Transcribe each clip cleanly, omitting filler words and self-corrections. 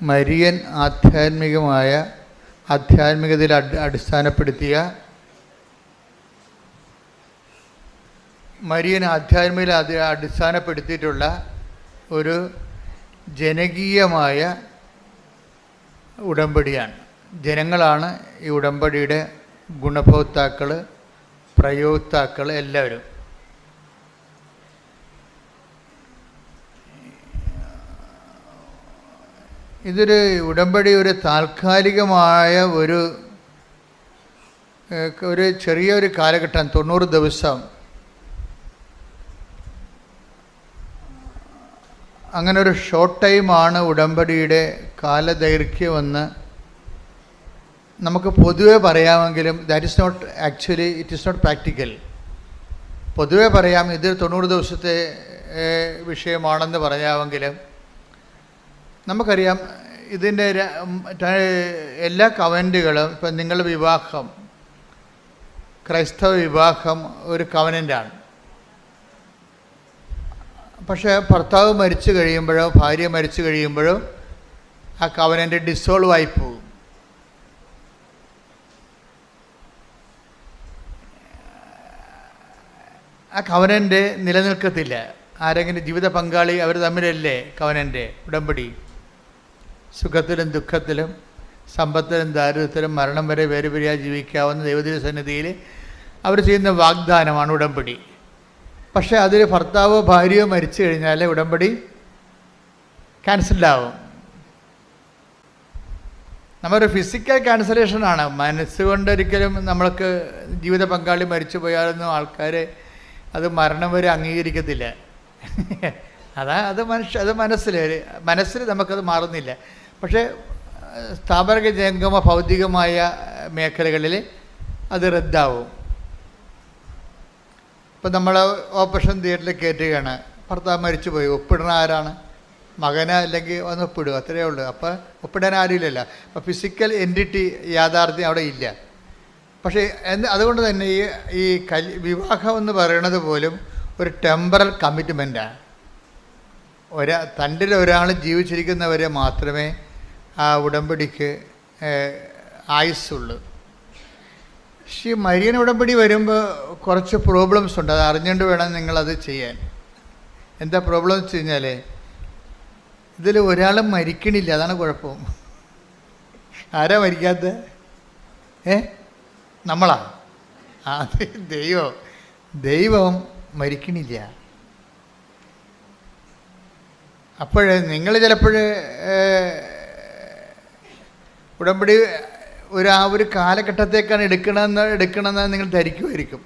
Marian ആധ്യാത്മികതയിൽ അടിസ്ഥാനപ്പെടുത്തിയ അടിസ്ഥാനപ്പെടുത്തിയിട്ടുള്ള ഒരു ജനകീയമായ ഉടമ്പടിയാണ്. ജനങ്ങളാണ് ഈ ഉടമ്പടിയുടെ ഗുണഭോക്താക്കൾ, പ്രയോക്താക്കൾ എല്ലാവരും. ഇതൊരു ഉടമ്പടി ഒരു താൽക്കാലികമായ ഒരു ചെറിയൊരു കാലഘട്ടം, 90 ദിവസം, അങ്ങനെ ഒരു ഷോർട്ട് ടൈമാണ് ഉടമ്പടിയുടെ കാലദൈർഘ്യമെന്ന് നമുക്ക് പൊതുവെ പറയാമെങ്കിലും ഇറ്റ് ഈസ് നോട്ട് പ്രാക്ടിക്കൽ. പൊതുവെ പറയാം ഇത് 90 ദിവസത്തെ വിഷയമാണെന്ന് പറയാമെങ്കിലും നമുക്കറിയാം ഇതിൻ്റെ എല്ലാ കവനൻറ്റുകളും, ഇപ്പം നിങ്ങളുടെ വിവാഹം, ക്രൈസ്തവ വിവാഹം ഒരു കവനൻ്റാണ്. പക്ഷേ ഭർത്താവ് മരിച്ചു കഴിയുമ്പോഴോ ഭാര്യ മരിച്ചു കഴിയുമ്പോഴോ ആ കവനൻ്റ് ഡിസോൾവ് ആയി പോകും. ആ കവനൻ്റ് നിലനിൽക്കത്തില്ല. ആരെങ്കിലും ജീവിത പങ്കാളി അവർ തമ്മിലല്ലേ കവനൻ്റ് ഉടമ്പടി. സുഖത്തിലും ദുഃഖത്തിലും സമ്പത്തിലും ദാരിദ്ര്യത്തിലും മരണം വരെ വേർപിരിയാതെ ജീവിക്കാവുന്ന ദൈവത്തിൻ്റെ സന്നിധിയിൽ അവർ ചെയ്യുന്ന വാഗ്ദാനമാണ് ഉടമ്പടി. പക്ഷേ അതിൽ ഭർത്താവോ ഭാര്യയോ മരിച്ചു കഴിഞ്ഞാൽ ഉടമ്പടി ക്യാൻസൽഡാവും. നമ്മുടെ ഫിസിക്കൽ ക്യാൻസലേഷനാണ്. മനസ്സുകൊണ്ടൊരിക്കലും നമ്മൾക്ക് ജീവിത പങ്കാളി മരിച്ചു പോയാലൊന്നും ആൾക്കാർ അത് മരണം വരെ അംഗീകരിക്കത്തില്ല. അത് മനസ്സിൽ നമുക്കത് മാറുന്നില്ല. പക്ഷേ സ്ഥാപനിക ജംഗമ ഭൗതികമായ മേഖലകളിൽ അത് റദ്ദാവും. ഇപ്പം നമ്മൾ ഓപ്പറേഷൻ തിയേറ്ററിൽ കയറ്റുകയാണ്, ഭർത്താവ് മരിച്ചു പോയി, ഒപ്പിടുന്ന ആരാണ്? മകന്, അല്ലെങ്കിൽ ഒന്ന് ഒപ്പിടുക, അത്രയേ ഉള്ളൂ. അപ്പോൾ ഒപ്പിടാൻ ആരുമില്ലല്ലോ. അപ്പോൾ ഫിസിക്കൽ എൻറ്റിറ്റി യാഥാർത്ഥ്യം അവിടെ ഇല്ല. പക്ഷേ അതുകൊണ്ട് തന്നെ ഈ വിവാഹം എന്ന് പറയുന്നത് പോലും ഒരു ടെമ്പറൽ കമ്മിറ്റ്മെൻറ്റാണ്. തൻ്റെ ഒരാൾ ജീവിച്ചിരിക്കുന്നവരെ മാത്രമേ ആ ഉടമ്പടിക്ക് ആയുസ്സുള്ളൂ. പക്ഷേ മരിയൻ ഉടമ്പടി വരുമ്പോൾ കുറച്ച് പ്രോബ്ലംസ് ഉണ്ട്. അത് അറിഞ്ഞുകൊണ്ട് വേണം നിങ്ങളത് ചെയ്യാൻ. എന്താ പ്രോബ്ലം എന്ന് വെച്ച് കഴിഞ്ഞാൽ ഇതിൽ ഒരാളും മരിക്കണില്ല, അതാണ് കുഴപ്പം. ആരാ മരിക്കാത്തത്? നമ്മളാ? അത് ദൈവം മരിക്കണില്ല. അപ്പോൾ നിങ്ങൾ ചിലപ്പോൾ ഉടമ്പടി ഒരു കാലഘട്ടത്തേക്കാണ് എടുക്കണമെന്ന് നിങ്ങൾ ധരിക്കുമായിരിക്കും.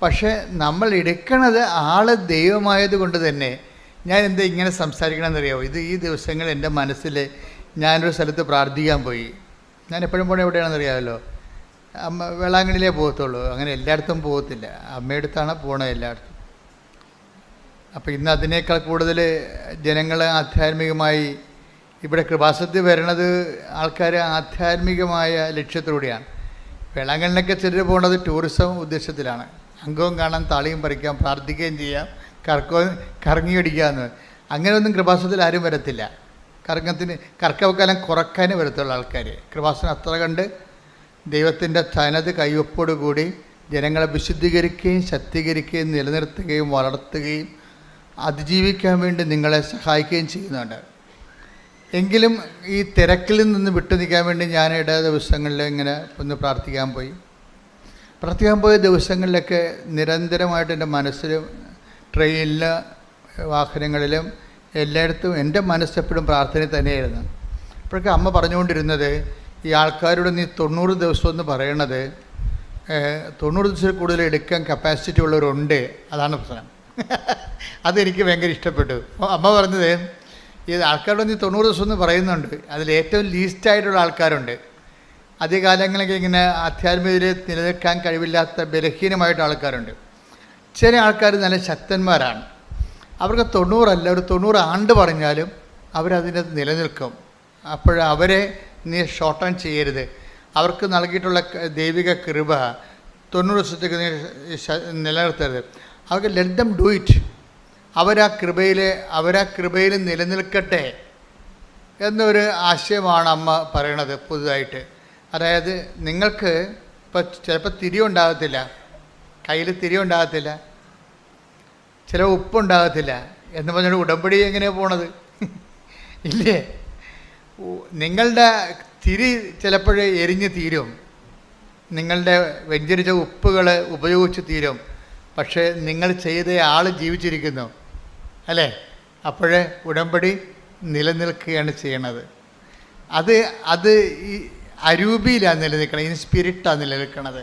പക്ഷേ നമ്മൾ എടുക്കണത് ആൾ ദൈവമായത് കൊണ്ട് തന്നെ ഞാൻ എന്താ ഇങ്ങനെ സംസാരിക്കണമെന്നറിയാമോ? ഈ ദിവസങ്ങൾ എൻ്റെ മനസ്സിൽ ഞാനൊരു സ്ഥലത്ത് പ്രാർത്ഥിക്കാൻ പോയി. ഞാൻ എപ്പോഴും പോകണ എവിടെയാണെന്നറിയാമല്ലോ? വേളാങ്കണ്ണിയിലേ പോകത്തുള്ളൂ. അങ്ങനെ എല്ലായിടത്തും പോകത്തില്ല. അമ്മയടുത്താണ് പോകണത് എല്ലായിടത്തും. അപ്പോൾ ഇന്ന് അതിനേക്കാൾ കൂടുതൽ ജനങ്ങൾ ആധ്യാത്മികമായി ഇവിടെ കൃപാസനത്തിൽ വരണത് ആൾക്കാർ ആധ്യാത്മികമായ ലക്ഷ്യത്തിലൂടെയാണ്. വേളാങ്കണ്ണിലൊക്കെ ചിലർ പോകുന്നത് ടൂറിസം ഉദ്ദേശത്തിലാണ്. അംഗവും കാണാൻ, താളിയും പറിക്കാം, പ്രാർത്ഥിക്കുകയും ചെയ്യാം, കറങ്ങി അടിക്കാമെന്ന്. അങ്ങനെയൊന്നും കൃപാസനത്തിൽ ആരും വരത്തില്ല. കർക്കവക്കാലം കുറക്കാനേ വരത്തുള്ള ആൾക്കാർ. കൃപാസനം അത്ര കണ്ട് ദൈവത്തിൻ്റെ തനത് കയ്യൊപ്പോടുകൂടി ജനങ്ങളെ വിശുദ്ധീകരിക്കുകയും ശക്തീകരിക്കുകയും നിലനിർത്തുകയും വളർത്തുകയും അതിജീവിക്കാൻ വേണ്ടി നിങ്ങളെ സഹായിക്കുകയും ചെയ്യുന്നുണ്ട്. എങ്കിലും ഈ തിരക്കിൽ നിന്ന് വിട്ടു നിൽക്കാൻ വേണ്ടി ഞാൻ ദിവസങ്ങളിൽ ഇങ്ങനെ ഒന്ന് പ്രാർത്ഥിക്കാൻ പോയ ദിവസങ്ങളിലൊക്കെ നിരന്തരമായിട്ട് എൻ്റെ മനസ്സിലും ട്രെയിനിലും വാഹനങ്ങളിലും എല്ലായിടത്തും എൻ്റെ മനസ്സെപ്പോഴും പ്രാർത്ഥനയിൽ തന്നെയായിരുന്നു. അപ്പോഴൊക്കെ അമ്മ പറഞ്ഞുകൊണ്ടിരുന്നത് ഈ ആൾക്കാരോട് നീ 90 ദിവസം എന്ന് പറയണത് 90 ദിവസത്തിൽ കൂടുതൽ എടുക്കാൻ കപ്പാസിറ്റി ഉള്ളവരുണ്ട്, അതാണ് പ്രശ്നം. അതെനിക്ക് ഭയങ്കര ഇഷ്ടപ്പെട്ടു. അമ്മ പറഞ്ഞത് ഈ ആൾക്കാരോട് നീ 90 ദിവസം എന്ന് പറയുന്നുണ്ട്, അതിൽ ഏറ്റവും ലീസ്റ്റായിട്ടുള്ള ആൾക്കാരുണ്ട്. ആദ്യകാലങ്ങളിലൊക്കെ ഇങ്ങനെ ആധ്യാത്മികതയിൽ നിലനിൽക്കാൻ കഴിവില്ലാത്ത ബലഹീനമായിട്ട് ആൾക്കാരുണ്ട്. ചില ആൾക്കാർ നല്ല ശക്തന്മാരാണ്. അവർക്ക് 90 അല്ല, ഒരു 90 ആണ്ട് പറഞ്ഞാലും അവരതിനകത്ത് നിലനിൽക്കും. അവരെ നീ ഷോർട്ട് ആൻഡ് ചെയ്യരുത്. അവർക്ക് നൽകിയിട്ടുള്ള ദൈവിക കൃപ 90 ദിവസത്തേക്ക് നീ നിലനിർത്തരുത്. അവർക്ക് ലെറ്റ് ദം ഡു ഇറ്റ്. അവരാ കൃപയിൽ നിലനിൽക്കട്ടെ. എന്നൊരു ആശയമാണ് അമ്മ പറയണത് പുതുതായിട്ട്. അതായത് നിങ്ങൾക്ക് ഇപ്പോൾ ചിലപ്പോൾ തിരിയുണ്ടാകത്തില്ല, കയ്യിൽ തിരിയുണ്ടാകത്തില്ല, ചില ഉപ്പുണ്ടാകത്തില്ല എന്ന് പറഞ്ഞാൽ ഉടമ്പടി എങ്ങനെയാണ് പോണത്? ഇല്ലേ? നിങ്ങളുടെ തിരി ചിലപ്പോൾ എരിഞ്ഞ് തീരും, നിങ്ങളുടെ വെഞ്ചരിച്ച ഉപ്പുകൾ ഉപയോഗിച്ച് തീരും, പക്ഷേ നിങ്ങൾ ചെയ്ത ആൾ ജീവിച്ചിരിക്കുന്നു അല്ലേ? അപ്പോഴേ ഉടമ്പടി നിലനിൽക്കുകയാണ് ചെയ്യണത്. അത് ഈ അരൂപിയിലാണ് നിലനിൽക്കുന്നത്, ഇൻ സ്പിരിറ്റാണ് നിലനിൽക്കുന്നത്.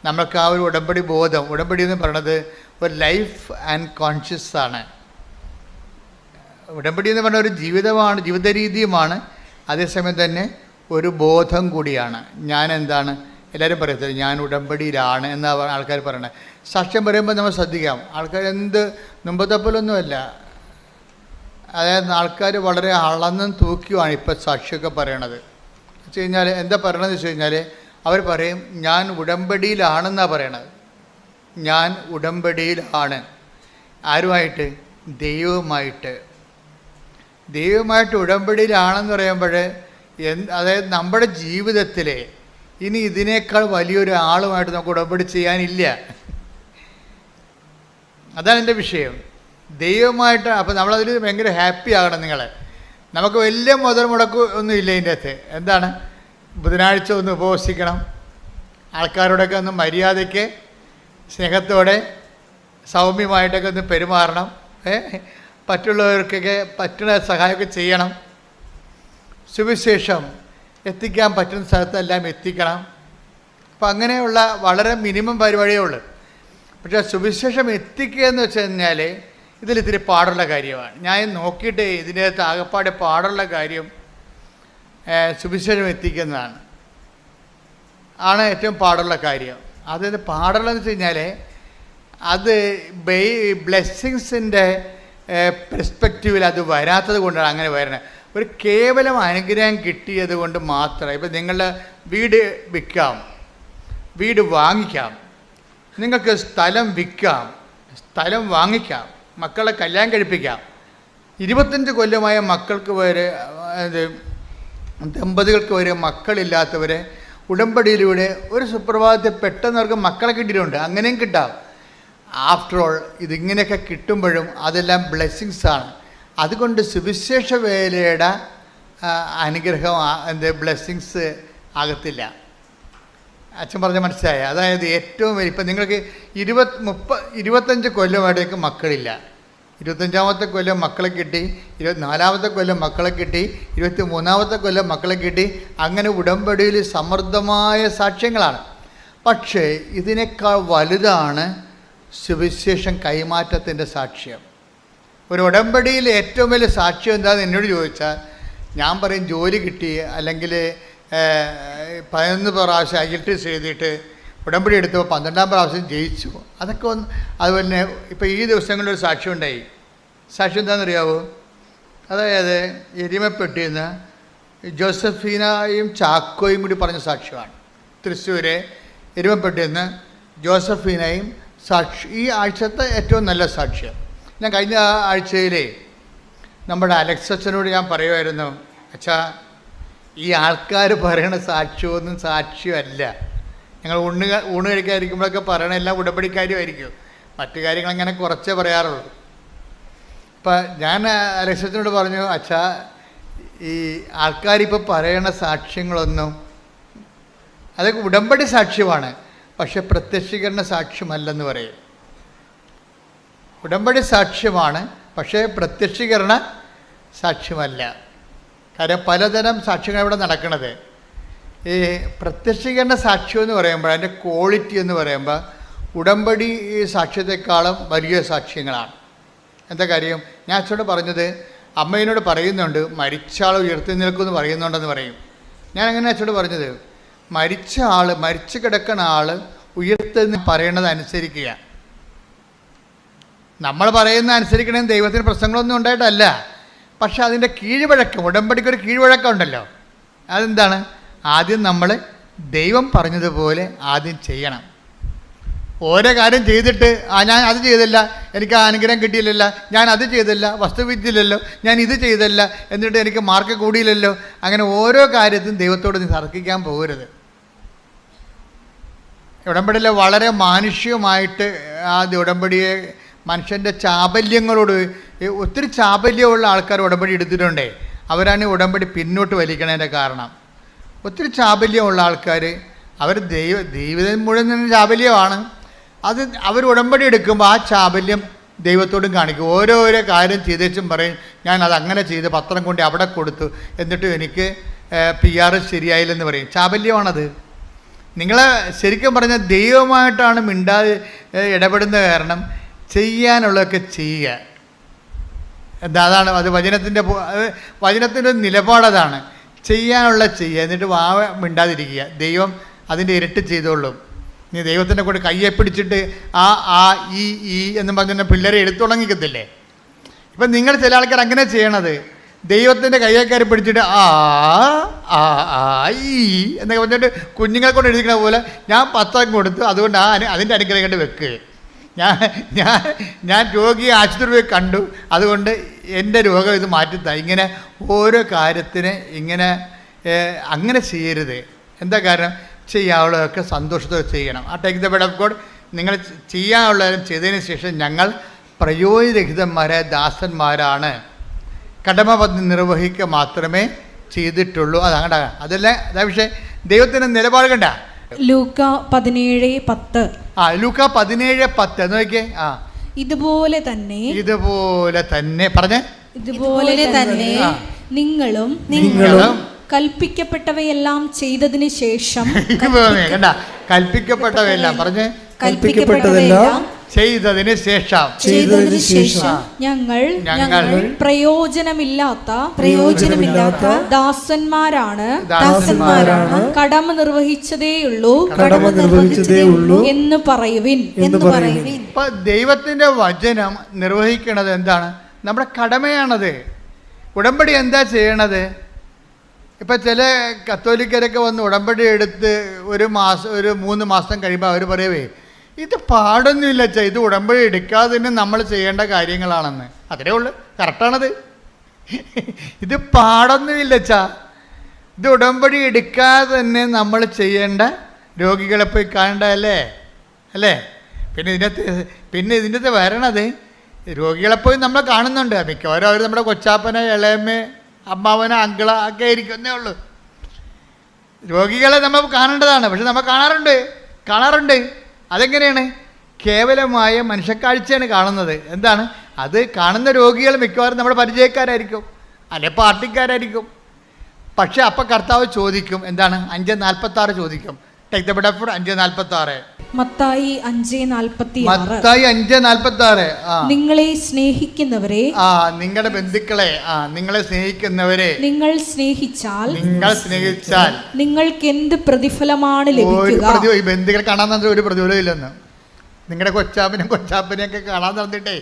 നമ്മൾക്ക് ആ ഒരു ഉടമ്പടി ബോധം, ഉടമ്പടി എന്ന് പറയുന്നത് ഒരു ലൈഫ് ആൻഡ് കോൺഷ്യസ് ആണ്. ഉടമ്പടി എന്ന് പറഞ്ഞ ഒരു ജീവിതമാണ്, ജീവിത രീതിയുമാണ്, അതേസമയം തന്നെ ഒരു ബോധം കൂടിയാണ്. ഞാൻ എന്താണ്, എല്ലാവരും പറയത്തില്ല ഞാൻ ഉടമ്പടിയിലാണ് എന്നാണ് ആൾക്കാർ പറയണത്. സാക്ഷ്യം പറയുമ്പോൾ നമ്മൾ ശ്രദ്ധിക്കാം, ആൾക്കാർ എന്ത് മുമ്പത്തെപ്പോലൊന്നുമല്ല. അതായത് ആൾക്കാർ വളരെ അളന്നും തൂക്കിയുമാണ് ഇപ്പോൾ സാക്ഷിയൊക്കെ പറയണത്. വെച്ച് കഴിഞ്ഞാൽ എന്താ പറയണതെന്ന് വെച്ച് കഴിഞ്ഞാൽ അവർ പറയും ഞാൻ ഉടമ്പടിയിലാണെന്നാണ് പറയണത്. ഞാൻ ഉടമ്പടിയിലാണ്. ആരുമായിട്ട്? ദൈവമായിട്ട് ഉടമ്പടിയിലാണെന്ന് പറയുമ്പോൾ അതായത് നമ്മുടെ ജീവിതത്തിൽ ഇനി ഇതിനേക്കാൾ വലിയൊരു ആളുമായിട്ട് നമുക്ക് ഉടമ്പടി ചെയ്യാനില്ല. അതാണ് എൻ്റെ വിഷയം. ദൈവമായിട്ട് അപ്പോൾ നമ്മളതിൽ ഭയങ്കര ഹാപ്പി ആകണം. നമുക്ക് വലിയ മുതൽ മുടക്ക് ഒന്നും ഇല്ല ഇതിൻ്റെ അകത്ത്. എന്താണ്? ബുധനാഴ്ച ഒന്ന് ഉപവസിക്കണം, ആൾക്കാരോടൊക്കെ ഒന്ന് മര്യാദയ്ക്ക് സ്നേഹത്തോടെ സൗമ്യമായിട്ടൊക്കെ ഒന്ന് പെരുമാറണം, മറ്റുള്ളവർക്കൊക്കെ പറ്റുന്ന സഹായമൊക്കെ ചെയ്യണം, സുവിശേഷം എത്തിക്കാൻ പറ്റുന്ന സ്ഥലത്തെല്ലാം എത്തിക്കണം. അപ്പം അങ്ങനെയുള്ള വളരെ മിനിമം പരിപാടിയേ ഉള്ളൂ. പക്ഷേ സുവിശേഷം എത്തിക്കുക എന്ന് വെച്ച് കഴിഞ്ഞാൽ ഇതിലിത്തിരി പാടുള്ള കാര്യമാണ്. ഞാൻ നോക്കിയിട്ട് ഇതിനകത്ത് ആകെപ്പാടെ പാടുള്ള കാര്യം സുവിശേഷം എത്തിക്കുന്നതാണ്, ഏറ്റവും പാടുള്ള കാര്യം. അതായത് പാടുള്ളതെന്ന് വെച്ച് കഴിഞ്ഞാൽ അത് ബ്ലെസ്സിങ്സിൻ്റെ പെർസ്പെക്റ്റീവിൽ അത് വരാത്തത് കൊണ്ടാണ് അങ്ങനെ വരുന്നത്. ഒരു കേവലം അനുഗ്രഹം കിട്ടിയത് കൊണ്ട് മാത്രം. ഇപ്പം നിങ്ങളുടെ വീട് വിൽക്കാം, വീട് വാങ്ങിക്കാം, നിങ്ങൾക്ക് സ്ഥലം വിൽക്കാം, സ്ഥലം വാങ്ങിക്കാം, മക്കളെ കല്യാണം കഴിപ്പിക്കാം. 25 കൊല്ലമായ മക്കൾക്ക് വരെ ദമ്പതികൾക്ക് വരെ മക്കളില്ലാത്തവരെ ഉടമ്പടിയിലൂടെ ഒരു സുപ്രഭാതത്തിൽ പെട്ടെന്ന് അവർക്ക് മക്കളെ കിട്ടിയിട്ടുണ്ട്. അങ്ങനെയും കിട്ടാം. ആഫ്റ്റർ ഓൾ ഇതിങ്ങനെയൊക്കെ കിട്ടുമ്പോഴും അതെല്ലാം ബ്ലെസ്സിങ്സാണ്. അതുകൊണ്ട് സുവിശേഷ വേലയുടെ അനുഗ്രഹം ബ്ലെസ്സിങ്സ് ആകത്തില്ല. അച്ഛൻ പറഞ്ഞ മനസ്സിലായ? അതായത് ഏറ്റവും വലിയ ഇപ്പം നിങ്ങൾക്ക് 25 കൊല്ലമായിട്ടേക്ക് മക്കളില്ല, 25ാമത്തെ കൊല്ലം മക്കളെ കിട്ടി, 24ാമത്തെ കൊല്ലം മക്കളെ കിട്ടി, 23ാമത്തെ കൊല്ലം മക്കളെ കിട്ടി. അങ്ങനെ ഉടമ്പടിയിൽ സമൃദ്ധമായ സാക്ഷ്യങ്ങളാണ്. പക്ഷേ ഇതിനേക്കാൾ വലുതാണ് സുവിശേഷം കൈമാറ്റത്തിൻ്റെ സാക്ഷ്യം. ഒരു ഉടമ്പടിയിൽ ഏറ്റവും വലിയ സാക്ഷ്യം എന്താണെന്ന് എന്നോട് ചോദിച്ചാൽ ഞാൻ പറയും ജോലി കിട്ടി, അല്ലെങ്കിൽ 11 പ്രാവശ്യം IELTS എഴുതിയിട്ട് ഉടമ്പടി എടുത്തപ്പോൾ 12ാം പ്രാവശ്യം ജയിച്ചു. അതൊക്കെ അതുപോലെ തന്നെ ഇപ്പോൾ ഈ ദിവസങ്ങളിലൊരു സാക്ഷ്യം ഉണ്ടായി. സാക്ഷ്യം എന്താണെന്നറിയാവോ? അതായത് എരിമപ്പെട്ടിയിൽ നിന്ന് ജോസഫീനയും ചാക്കോയും കൂടി പറഞ്ഞ സാക്ഷ്യമാണ്. തൃശ്ശൂർ എരിമപ്പെട്ടിയിൽ നിന്ന് ജോസഫീനയും ഈ ആഴ്ചത്തെ ഏറ്റവും നല്ല സാക്ഷ്യം. ഞാൻ കഴിഞ്ഞ ആഴ്ചയിലെ നമ്മുടെ അലക്സച്ചനോട് ഞാൻ പറയുമായിരുന്നു, അച്ഛാ ഈ ആൾക്കാർ പറയണ സാക്ഷ്യമൊന്നും സാക്ഷ്യമല്ല. ഞങ്ങൾ ഊണ് കഴിക്കാതിരിക്കുമ്പോഴൊക്കെ പറയണ എല്ലാം ഉടമ്പടിക്കാരുമായിരിക്കും, മറ്റു കാര്യങ്ങൾ അങ്ങനെ കുറച്ചേ പറയാറുള്ളൂ. അപ്പം ഞാൻ അലക്സച്ചനോട് പറഞ്ഞു, അച്ഛാ ഈ ആൾക്കാരിപ്പോൾ പറയണ സാക്ഷ്യങ്ങളൊന്നും അതൊക്കെ ഉടമ്പടി സാക്ഷ്യമാണ്, പക്ഷെ പ്രത്യക്ഷീകരണ സാക്ഷ്യമല്ലെന്ന് പറയും. ഉടമ്പടി സാക്ഷ്യമാണ്, പക്ഷേ പ്രത്യക്ഷീകരണ സാക്ഷ്യമല്ല. കാര്യം പലതരം സാക്ഷ്യങ്ങൾ ഇവിടെ നടക്കുന്നത്. ഈ പ്രത്യക്ഷീകരണ സാക്ഷ്യം എന്ന് പറയുമ്പോൾ അതിൻ്റെ ക്വാളിറ്റി എന്ന് പറയുമ്പോൾ ഉടമ്പടി സാക്ഷ്യത്തെക്കാളും വലിയ സാക്ഷ്യങ്ങളാണ്. എന്താ കാര്യം? ഞാൻ അച്ഛനോട് പറഞ്ഞത്, അമ്മയോട് പറയുന്നുണ്ട് മരിച്ച ആൾ ഉയർത്തി നിൽക്കുമെന്ന് പറയുന്നുണ്ടെന്ന് പറയും. ഞാൻ അങ്ങനെ അച്ഛനോട് പറഞ്ഞത്, മരിച്ച ആൾ, മരിച്ചു കിടക്കുന്ന ആൾ ഉയർത്തെന്ന് പറയണത് അനുസരിക്കുക. നമ്മൾ പറയുന്ന അനുസരിക്കണമെന്ന് ദൈവത്തിന് പ്രശ്നങ്ങളൊന്നും ഉണ്ടായിട്ടല്ല, പക്ഷെ അതിൻ്റെ കീഴ്വഴക്കം, ഉടമ്പടിക്കൊരു കീഴ്വഴക്കം ഉണ്ടല്ലോ. അതെന്താണ്? ആദ്യം നമ്മൾ ദൈവം പറഞ്ഞതുപോലെ ആദ്യം ചെയ്യണം. ഓരോ കാര്യം ചെയ്തിട്ട് ഞാൻ അത് ചെയ്തില്ല, എനിക്ക് ആ അനുഗ്രഹം കിട്ടിയില്ലല്ല, ഞാൻ അത് ചെയ്തില്ല, വസ്തു വിറ്റില്ലല്ലോ, ഞാൻ ഇത് ചെയ്തില്ല, എന്നിട്ട് എനിക്ക് മാർക്ക് കൂടിയില്ലല്ലോ. അങ്ങനെ ഓരോ കാര്യത്തിനും ദൈവത്തോട് നീ തർക്കിക്കാൻ പോകരുത്. ഉടമ്പടിയിൽ വളരെ മാനുഷികമായിട്ട് ആ ഉടമ്പടിയെ മനുഷ്യൻ്റെ ചാബല്യങ്ങളോട്, ഒത്തിരി ചാബല്യമുള്ള ആൾക്കാർ ഉടമ്പടി എടുത്തിട്ടുണ്ടേ, അവരാണ് ഈ ഉടമ്പടി പിന്നോട്ട് വലിക്കണതിൻ്റെ കാരണം. ഒത്തിരി ചാബല്യമുള്ള ആൾക്കാർ, അവർ ജീവിതം മുഴുവൻ തന്നെ ചാബല്യമാണ്. അത് അവർ ഉടമ്പടി എടുക്കുമ്പോൾ ആ ചാബല്യം ദൈവത്തോടും കാണിക്കും. ഓരോരോ കാര്യം ചെയ്തേച്ചും പറയും, ഞാൻ അത് അങ്ങനെ ചെയ്ത് പത്രം കൊണ്ട് അവിടെ കൊടുത്തു, എന്നിട്ടും എനിക്ക് PR ശരിയായില്ലെന്ന് പറയും. ചാബല്യമാണത്. നിങ്ങൾ ശരിക്കും പറഞ്ഞാൽ ദൈവമായിട്ടാണ് മിണ്ടാതെ ഇടപെടുന്ന കാരണം ചെയ്യാനുള്ളതൊക്കെ ചെയ്യുക. അതാണ് അത് വചനത്തിൻ്റെ നിലപാടതാണ്. ചെയ്യാനുള്ള ചെയ്യുക, എന്നിട്ട് മിണ്ടാതിരിക്കുക. ദൈവം അതിൻ്റെ ഇരട്ടി ചെയ്തോളും. നീ ദൈവത്തിൻ്റെ കൂടെ കയ്യെ പിടിച്ചിട്ട് ആ ഈ എന്ന് പറഞ്ഞ പിള്ളേരെ എടുത്തു തുടങ്ങിക്കത്തില്ലേ. ഇപ്പം നിങ്ങൾ ചില ആൾക്കാർ അങ്ങനെ ചെയ്യണത്, ദൈവത്തിൻ്റെ കയ്യേക്കാരി പിടിച്ചിട്ട് ഈ എന്നൊക്കെ പറഞ്ഞിട്ട് കുഞ്ഞുങ്ങളെ കൊണ്ട് എഴുതിക്കണ പോലെ ഞാൻ 10 കൊടുത്തു, അതുകൊണ്ട് അതിൻ്റെ അനുഗ്രഹം കൊണ്ട് വെക്ക്. ഞാൻ രോഗിയെ ആശുപത്രി പോയി കണ്ടു, അതുകൊണ്ട് എൻ്റെ രോഗം ഇത് മാറ്റിത്താ. ഇങ്ങനെ ഓരോ കാര്യത്തിന് ഇങ്ങനെ അങ്ങനെ ചെയ്യരുത്. എന്താ കാരണം? ചെയ്യാനുള്ളതൊക്കെ സന്തോഷത്തോടെ ചെയ്യണം. ആ take the word of God. നിങ്ങൾ ചെയ്യാനുള്ളതും ചെയ്തതിന് ശേഷം ഞങ്ങൾ പ്രയോജനരഹിതന്മാരായ ദാസന്മാരാണ്, കടമബദ്ധം നിർവഹിക്കുക മാത്രമേ ചെയ്തിട്ടുള്ളൂ. അതല്ല പക്ഷേ ദൈവത്തിൻ്റെ നിലപാട് കണ്ട. ലൂക്ക 17:10. ലൂക്ക 17:10 നോക്കിയേ. ഇതുപോലെ തന്നെ പറഞ്ഞേ. ഇതുപോലെ തന്നെ നിങ്ങളും കൽപ്പിക്കപ്പെട്ടവയെല്ലാം ചെയ്തതിന് ശേഷം കണ്ട, കൽപ്പിക്കപ്പെട്ടവയെല്ലാം പറഞ്ഞേ, കൽപ്പിക്കപ്പെട്ടവയെല്ലാം ചെയ്തതിന് ശേഷം ഞങ്ങൾ പ്രയോജനമില്ലാത്ത ദാസന്മാരാണ് കടമ നിർവഹിച്ചതേയുള്ളൂ എന്ന് പറയുവിൻ. ദൈവത്തിന്റെ വചനം നിർവഹിക്കണത് എന്താണ്? നമ്മുടെ കടമയാണത്. ഉടമ്പടി എന്താ ചെയ്യണത്? ഇപ്പം ചില കത്തോലിക്കരൊക്കെ വന്ന് ഉടമ്പടി എടുത്ത് ഒരു 3 മാസം കഴിയുമ്പോൾ അവർ പറയവേ, ഇത് പാടൊന്നുമില്ല അച്ഛാ, ഇത് ഉടമ്പടി എടുക്കാതെ തന്നെ നമ്മൾ ചെയ്യേണ്ട കാര്യങ്ങളാണെന്ന്. അത്രേ ഉള്ളു, കറക്റ്റാണത്. ഇത് പാടൊന്നുമില്ല അച്ഛാ, ഇത് ഉടമ്പടി എടുക്കാതെ തന്നെ നമ്മൾ ചെയ്യേണ്ട, രോഗികളെ പോയി കാണണ്ടല്ലേ അല്ലേ? പിന്നെ ഇതിൻ്റെ വരണത് രോഗികളെപ്പോയി നമ്മൾ കാണുന്നുണ്ട്. മിക്കവാറും അവർ നമ്മുടെ കൊച്ചാപ്പന, ഇളയമ്മ, അമ്മാവന, അങ്കിള ഒക്കെ ആയിരിക്കുന്നേ ഉള്ളൂ. രോഗികളെ നമ്മൾ കാണേണ്ടതാണ്, പക്ഷെ നമ്മൾ കാണാറുണ്ട്. അതെങ്ങനെയാണ്? കേവലമായ മനുഷ്യക്കാഴ്ചയാണ് കാണുന്നത്. എന്താണ് അത്? കാണുന്ന രോഗികൾ മിക്കവാറും നമ്മുടെ പരിചയക്കാരായിരിക്കും, അല്ലെ പാർട്ടിക്കാരായിരിക്കും. പക്ഷെ അപ്പം കർത്താവ് ചോദിക്കും, എന്താണ്? 5:46 ചോദിക്കും. Take the bed for 5:46. Mathai 5:46. നിങ്ങളെ സ്നേഹിക്കുന്നവരെ, നിങ്ങളുടെ ബന്ധുക്കളെ, നിങ്ങളെ സ്നേഹിക്കുന്നവരെ നിങ്ങൾ സ്നേഹിച്ചാൽ നിങ്ങൾക്ക് എന്ത് പ്രതിഫലമാണ് ലഭിക്കുക? ഈ ബന്ധുക്കളെ കാണാൻ തന്നെ ഒരു പ്രതിഫലം ഇല്ലെന്ന്. നിങ്ങളുടെ കൊച്ചാപ്പനെയൊക്കെ കാണാൻ തന്നിട്ടേ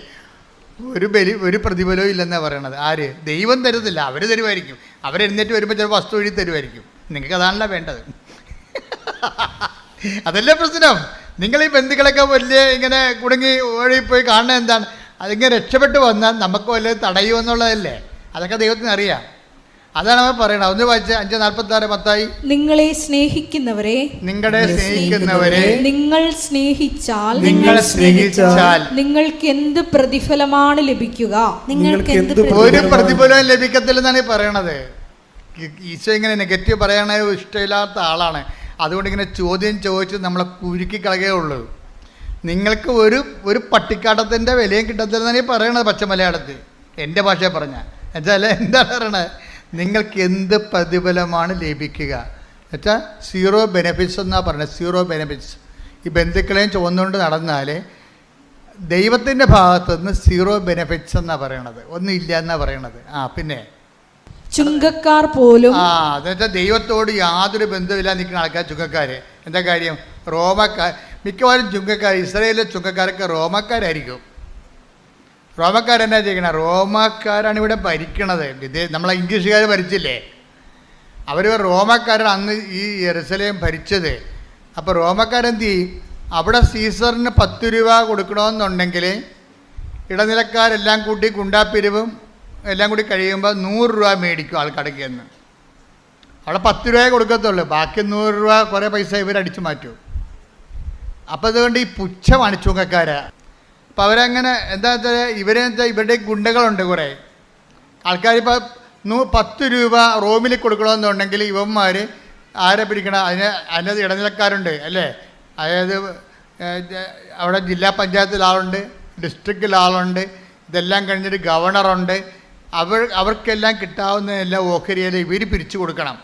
ഒരു പ്രതിഫലവും ഇല്ലെന്നാണ് പറയണത്. ആര്? ദൈവം തരുന്നില്ല, അവർ തരുമായിരിക്കും. അവരെഴുന്നേറ്റ് വരുമ്പോൾ ചിലപ്പോൾ വസ്തു എഴുതി തരുമായിരിക്കും. നിങ്ങൾക്ക് അതാണല്ലോ വേണ്ടത്. അതല്ലേ പ്രശ്നം. നിങ്ങൾ ഈ ബന്ധുക്കളൊക്കെ വലിയ ഇങ്ങനെ കുടുങ്ങി ഓടിപ്പോയി കാണുന്നത് എന്താണ്? അതിങ്ങനെ രക്ഷപ്പെട്ട് വന്നാൽ നമുക്ക് വല്ലതും തടയുമെന്നുള്ളതല്ലേ? അതൊക്കെ ദൈവത്തിന് അറിയാം. അതാണ് അവർ പറയണത്. ഒന്ന് വായിച്ച 5:46 മത്തായി. നിങ്ങളെ സ്നേഹിക്കുന്നവരെ നിങ്ങൾ സ്നേഹിച്ചാൽ നിങ്ങൾക്ക് എന്ത് പ്രതിഫലമാണ് ലഭിക്കുക? ഒരു പ്രതിഫലവും ലഭിക്കത്തില്ലെന്നാണ് ഈ പറയണത്. ഈശോ ഇങ്ങനെ നെഗറ്റീവ് പറയാൻ ഇഷ്ടമില്ലാത്ത ആളാണ്. അതുകൊണ്ട് ഇങ്ങനെ ചോദ്യം ചോദിച്ച് നമ്മളെ കുരുക്കി കളയുകയുള്ളൂ. നിങ്ങൾക്ക് ഒരു പട്ടിക്കാട്ടത്തിൻ്റെ വിലയും കിട്ടത്തില്ലെന്നാണ് ഈ പറയണത് പച്ച മലയാളത്തിൽ. എൻ്റെ ഭാഷയെ പറഞ്ഞാൽ എന്നുവെച്ചാൽ എന്താണ് പറയണത്? നിങ്ങൾക്ക് എന്ത് പ്രതിഫലമാണ് ലഭിക്കുക എന്നുവെച്ചാൽ സീറോ ബെനിഫിറ്റ്സ് എന്നാണ് പറയുന്നത്. Zero benefits. ഈ ബന്ധുക്കളെയും ചുവന്നുകൊണ്ട് നടന്നാൽ ദൈവത്തിൻ്റെ ഭാഗത്തുനിന്ന് സീറോ ബെനിഫിറ്റ്സ് എന്നാണ് പറയണത്. ഒന്നുമില്ല എന്നാണ് പറയണത്. പിന്നെ ചുങ്കക്കാർ പോലും എന്നുവെച്ചാൽ ദൈവത്തോട് യാതൊരു ബന്ധമില്ല നിൽക്കുന്ന ആൾക്കാർ ചുങ്കക്കാർ. എന്താ കാര്യം? റോമക്കാർ. മിക്കവാറും ചുങ്കക്കാർ, ഇസ്രായേലിലെ ചുങ്കക്കാരൊക്കെ റോമക്കാരായിരിക്കും. റോമക്കാരെന്നാ ചെയ്യണം? റോമക്കാരാണ് ഇവിടെ ഭരിക്കണത്. നമ്മളെ ഇംഗ്ലീഷുകാർ ഭരിച്ചില്ലേ, അവർ റോമക്കാരാണ് അന്ന് ഈ യെരുശലേം ഭരിച്ചത്. അപ്പോൾ റോമക്കാരെന്ത് ചെയ്യും? അവിടെ സീസറിന് 10 രൂപ കൊടുക്കണമെന്നുണ്ടെങ്കിൽ ഇടനിലക്കാരെല്ലാം കൂട്ടി ഗുണ്ടാപ്പിരിവും എല്ലാം കൂടി കഴിയുമ്പോൾ 100 രൂപ മേടിക്കും ആൾക്കടയ്ക്ക് എന്ന്. അവിടെ 10 രൂപയെ കൊടുക്കത്തുള്ളൂ, ബാക്കി 100 രൂപ കുറേ പൈസ ഇവരടിച്ചു മാറ്റും. അപ്പോൾ അതുകൊണ്ട് ഈ പുച്ഛമാണ് ചുങ്കക്കാര്. അപ്പം അവരങ്ങനെ എന്താ വെച്ചാൽ ഇവരുടെ ഗുണ്ടകളുണ്ട് കുറേ ആൾക്കാരിപ്പോൾ 10 രൂപ റൂമിൽ കൊടുക്കണമെന്നുണ്ടെങ്കിൽ ഇവന്മാർ ആരെ പിടിക്കണം? അതിനകത്ത് ഇടനിലക്കാരുണ്ട് അല്ലേ? അതായത് അവിടെ ജില്ലാ പഞ്ചായത്തിൽ ആളുണ്ട്, ഡിസ്ട്രിക്റ്റിൽ ആളുണ്ട്, ഇതെല്ലാം കഴിഞ്ഞിട്ട് ഗവർണറുണ്ട്. അവർക്കെല്ലാം കിട്ടാവുന്നതെല്ലാം ഓഹരിയിൽ ഇവർ പിരിച്ചു കൊടുക്കണം.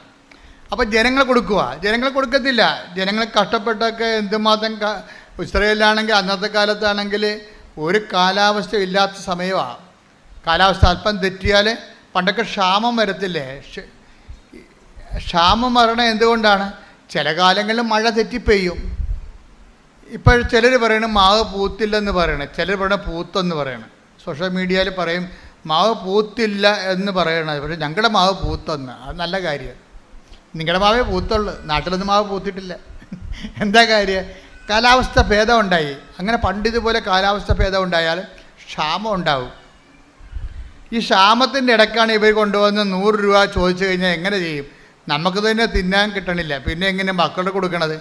അപ്പോൾ ജനങ്ങൾ കൊടുക്കുക, ജനങ്ങൾ കൊടുക്കത്തില്ല. ജനങ്ങൾ കഷ്ടപ്പെട്ടൊക്കെ എന്തുമാത്രം ഇസ്രയേലിലാണെങ്കിൽ അന്നത്തെ കാലത്താണെങ്കിൽ ഒരു കാലാവസ്ഥ ഇല്ലാത്ത സമയമാണ്. കാലാവസ്ഥ അല്പം തെറ്റിയാൽ പണ്ടൊക്കെ ക്ഷാമം വരത്തില്ലേ? ക്ഷാമം വരണം എന്തുകൊണ്ടാണ്? ചില കാലങ്ങളിൽ മഴ തെറ്റിപ്പെയ്യും. ഇപ്പോൾ ചിലർ പറയണം മാവ് പൂത്തില്ലെന്ന് പറയണം, ചിലർ പറയണം പൂത്തെന്ന് പറയണം. സോഷ്യൽ മീഡിയയിൽ പറയും മാവ് പൂത്തില്ല എന്ന് പറയണത്, പക്ഷേ ഞങ്ങളുടെ മാവ് പൂത്തെന്ന്. അത് നല്ല കാര്യം. നിങ്ങളുടെ മാവേ പൂത്തുള്ളൂ, നാട്ടിലൊന്നും മാവ് പൂത്തിട്ടില്ല. എന്താ കാര്യം? കാലാവസ്ഥ ഭേദം ഉണ്ടായി. അങ്ങനെ പണ്ടിതുപോലെ കാലാവസ്ഥ ഭേദം ഉണ്ടായാൽ ക്ഷാമം ഉണ്ടാവും. ഈ ക്ഷാമത്തിൻ്റെ ഇടയ്ക്കാണ് ഇവർ കൊണ്ടുവന്ന് 100 രൂപ ചോദിച്ചു കഴിഞ്ഞാൽ എങ്ങനെ ചെയ്യും? നമുക്ക് തന്നെ തിന്നാൻ കിട്ടണില്ല, പിന്നെ എങ്ങനെ മക്കളുടെ കൊടുക്കണത്?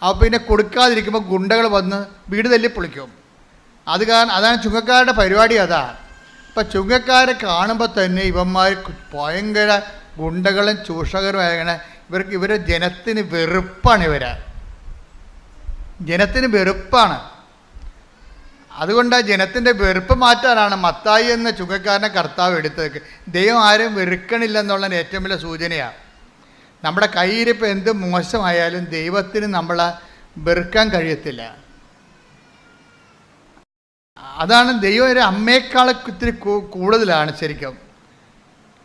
അപ്പോൾ പിന്നെ കൊടുക്കാതിരിക്കുമ്പോൾ ഗുണ്ടകൾ വന്ന് വീട് തല്ലി പൊളിക്കും. അതാണ് ചുങ്കക്കാരുടെ പരിപാടി. ഇപ്പം ചുങ്കക്കാരെ കാണുമ്പോൾ തന്നെ ഇവന്മാർ ഭയങ്കര ഗുണ്ടകളും ചൂഷകരുമായ ഇവരെ ജനത്തിന് വെറുപ്പാണ്. ജനത്തിന് വെറുപ്പാണ്. അതുകൊണ്ട് ജനത്തിൻ്റെ വെറുപ്പ് മാറ്റാനാണ് മത്തായി എന്ന ചുങ്കക്കാരനെ കർത്താവ് എടുത്തത്. ദൈവം ആരും വെറുക്കണില്ലെന്നുള്ളതിന് ഏറ്റവും വലിയ സൂചനയാണ്. നമ്മുടെ കയ്യിരിപ്പോൾ എന്ത് മോശമായാലും ദൈവത്തിന് നമ്മളെ വെറുക്കാൻ കഴിയത്തില്ല. അതാണ് ദൈവം ഒരു അമ്മയെക്കാൾ ഇത്തിരി കൂടുതലാണ് ശരിക്കും.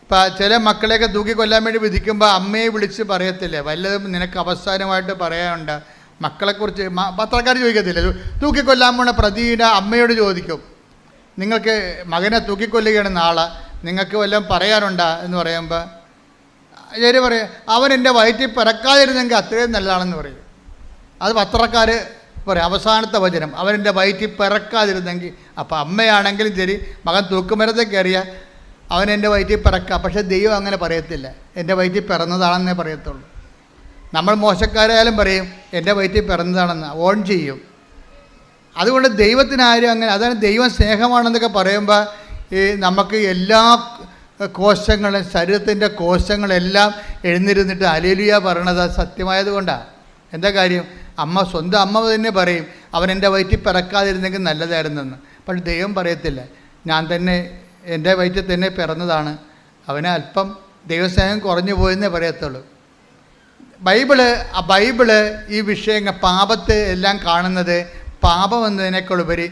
ഇപ്പം ചില മക്കളെയൊക്കെ തൂക്കിക്കൊല്ലാൻ വേണ്ടി വിധിക്കുമ്പോൾ അമ്മയെ വിളിച്ച് പറയത്തില്ലേ വല്ലതും നിനക്ക് അവസാനമായിട്ട് പറയാനുണ്ട്? മക്കളെക്കുറിച്ച് പത്രക്കാർ ചോദിക്കത്തില്ല. തൂക്കിക്കൊല്ലാൻ പോണ പ്രതിയുടെ അമ്മയോട് ചോദിക്കും, നിങ്ങൾക്ക് മകനെ തൂക്കിക്കൊല്ലുകയാണ് നാളെ, നിങ്ങൾക്ക് വല്ലതും പറയാനുണ്ടോ എന്ന് പറയുമ്പോൾ ശരി പറയും, അവൻ എൻ്റെ വയറ്റിൽ പിറക്കാതിരുന്നെങ്കിൽ അത്രയും നല്ലതാണെന്ന് പറയും. അത് പത്രക്കാർ പറയും അവസാനത്തെ വചനം, അവൻ എൻ്റെ വയറ്റിൽ പിറക്കാതിരുന്നെങ്കിൽ. അപ്പോൾ അമ്മയാണെങ്കിലും ശരി, മകൻ തൂക്കുമരത്തിൽ കയറിയ അവൻ എൻ്റെ വയറ്റിൽ പിറക്കാം. പക്ഷേ ദൈവം അങ്ങനെ പറയത്തില്ല, എൻ്റെ വയറ്റിൽ പിറന്നതാണെന്നേ പറയത്തുള്ളൂ. നമ്മൾ മോശക്കാരായാലും പറയും എൻ്റെ വയറ്റിൽ പിറന്നതാണെന്ന്, ഓൺ ചെയ്യും. അതുകൊണ്ട് ദൈവത്തിനാരും അങ്ങനെ, അതാണ് ദൈവം സ്നേഹമാണെന്നൊക്കെ പറയുമ്പോൾ ഈ നമുക്ക് എല്ലാ കോശങ്ങളും ശരീരത്തിൻ്റെ കോശങ്ങളെല്ലാം എഴുന്നിരുന്നിട്ട് ഹല്ലേലൂയ പറയണത് സത്യമായത് കൊണ്ടാണ്. എന്താ കാര്യം? സ്വന്തം അമ്മ തന്നെ പറയും അവൻ എൻ്റെ വയറ്റിൽ പിറക്കാതിരുന്നെങ്കിൽ നല്ലതായിരുന്നെന്ന്. പക്ഷെ ദൈവം പറയത്തില്ല, ഞാൻ തന്നെ എൻ്റെ വയറ്റിൽ തന്നെ പിറന്നതാണ്, അവന് അല്പം ദൈവസ്നേഹം കുറഞ്ഞു പോയെന്നേ പറയത്തുള്ളൂ. ബൈബിള് ഈ വിഷയങ്ങൾ പാപത്തെ എല്ലാം കാണുന്നത് പാപം എന്നതിനേക്കാളുപരി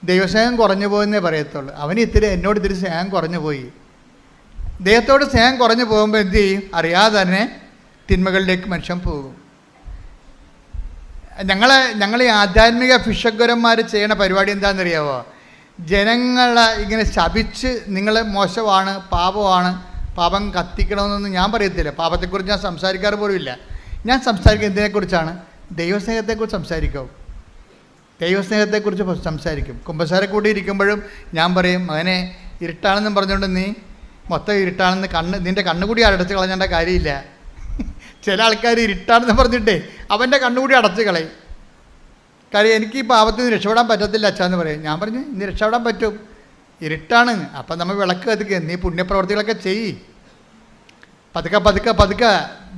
ദൈവസ്നേഹം കുറഞ്ഞു പോയെന്നേ പറയത്തുള്ളൂ. അവന് എന്നോട് ഇത്തിരി സ്നേഹം കുറഞ്ഞു പോയി. ദൈവത്തോട് സ്നേഹം കുറഞ്ഞു പോകുമ്പോൾ എന്ത് ചെയ്യും? അറിയാതെ തന്നെ തിന്മകളിലേക്ക് മനുഷ്യൻ പോകും. ഞങ്ങൾ ഈ ആധ്യാത്മിക ഭിഷഗ്വരന്മാർ ചെയ്യണ പരിപാടി എന്താണെന്നറിയാമോ? ജനങ്ങളെ ഇങ്ങനെ ശപിച്ച് നിങ്ങൾ മോശമാണ്, പാപമാണ്, പാപം കത്തിക്കണമെന്നൊന്നും ഞാൻ പറയത്തില്ല. പാപത്തെക്കുറിച്ച് ഞാൻ സംസാരിക്കാറ് പോലുമില്ല. ഞാൻ സംസാരിക്കുന്നത് എന്തിനെക്കുറിച്ചാണ്? ദൈവസ്നേഹത്തെക്കുറിച്ച് സംസാരിക്കും. ദൈവസ്നേഹത്തെക്കുറിച്ച് സംസാരിക്കും. കുമ്പസാരെ കൂടി ഇരിക്കുമ്പോഴും ഞാൻ പറയും, മകനെ ഇരുട്ടാണെന്നും പറഞ്ഞുകൊണ്ട് നീ മൊത്തം ഇരുട്ടാണെന്ന് നിൻ്റെ കണ്ണുകൂടി അടച്ച് കളഞ്ഞേണ്ട കാര്യമില്ല. ചില ആൾക്കാർ ഇരുട്ടാണെന്ന് പറഞ്ഞിട്ടേ അവൻ്റെ കണ്ണുകൂടി അടച്ച് കളയും. കാര്യം എനിക്ക് ഈ പാപത്തിൽ നിന്ന് രക്ഷപ്പെടാൻ പറ്റത്തില്ല അച്ഛാന്ന് പറയും. ഞാൻ പറഞ്ഞു ഇനി രക്ഷപ്പെടാൻ പറ്റും, ഇരുട്ടാണ്. അപ്പം നമ്മൾ വിളക്ക് കത്തിക്കുക, നീ പുണ്യപ്രവർത്തികളൊക്കെ ചെയ്യ്. പതുക്കെ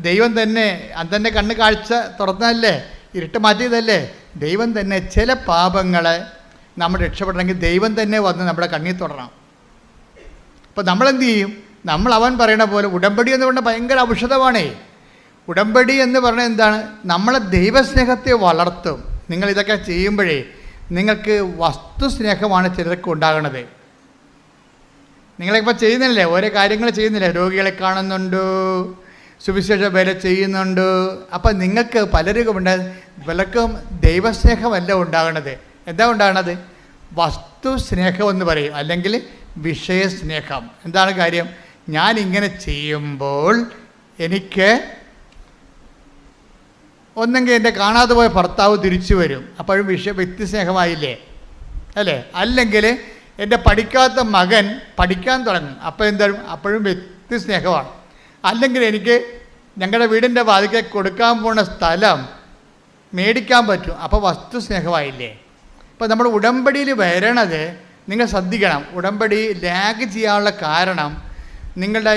ദൈവം തന്നെ അന്നെ കണ്ണ് കാഴ്ച തുറന്നതല്ലേ, ഇരുട്ട് മാറ്റിയതല്ലേ. ദൈവം തന്നെ ചില പാപങ്ങളെ നമ്മൾ രക്ഷപ്പെടണമെങ്കിൽ ദൈവം തന്നെ വന്ന് നമ്മുടെ കണ്ണിൽ തൊടണം. അപ്പോൾ നമ്മളെന്ത് ചെയ്യും? നമ്മൾ അവൻ പറയണ പോലെ ഉടമ്പടി എന്ന് പറഞ്ഞാൽ ഭയങ്കര ഔഷധമാണേ. ഉടമ്പടി എന്ന് പറഞ്ഞാൽ എന്താണ്? നമ്മളെ ദൈവസ്നേഹത്തെ വളർത്തും. നിങ്ങളിതൊക്കെ ചെയ്യുമ്പോഴേ നിങ്ങൾക്ക് വസ്തുസ്നേഹമാണ് ചിലർക്ക് ഉണ്ടാകണത്. നിങ്ങളിപ്പോൾ ചെയ്യുന്നില്ലേ, ഓരോ കാര്യങ്ങൾ ചെയ്യുന്നില്ലേ? രോഗികളെ കാണുന്നുണ്ട്, സുവിശേഷ വേല ചെയ്യുന്നുണ്ട്. അപ്പം നിങ്ങൾക്ക് പലർക്കും ദൈവസ്നേഹമല്ല ഉണ്ടാകണത്. എന്താ ഉണ്ടാകണത്? വസ്തുസ്നേഹം എന്ന് പറയും, അല്ലെങ്കിൽ വിഷയസ്നേഹം. എന്താണ് കാര്യം? ഞാനിങ്ങനെ ചെയ്യുമ്പോൾ എനിക്ക് ഒന്നെങ്കിൽ എൻ്റെ കാണാതെ പോയ ഭർത്താവ് തിരിച്ചു വരും, അപ്പോഴും വ്യക്തിസ്നേഹമായില്ലേ അല്ലേ? അല്ലെങ്കിൽ എൻ്റെ പഠിക്കാത്ത മകൻ പഠിക്കാൻ തുടങ്ങും, അപ്പോൾ എന്തായാലും അപ്പോഴും വ്യക്തിസ്നേഹമാണ്. അല്ലെങ്കിൽ എനിക്ക് ഞങ്ങളുടെ വീടിൻ്റെ വാതിക്കൽ കൊടുക്കാൻ പോകുന്ന സ്ഥലം മേടിക്കാൻ പറ്റും, അപ്പോൾ വസ്തുസ്നേഹമായില്ലേ? അപ്പോൾ നമ്മൾ ഉടമ്പടിയിൽ വരണത് നിങ്ങൾ ശ്രദ്ധിക്കണം. ഉടമ്പടി ലാഗ് ചെയ്യാനുള്ള കാരണം നിങ്ങളുടെ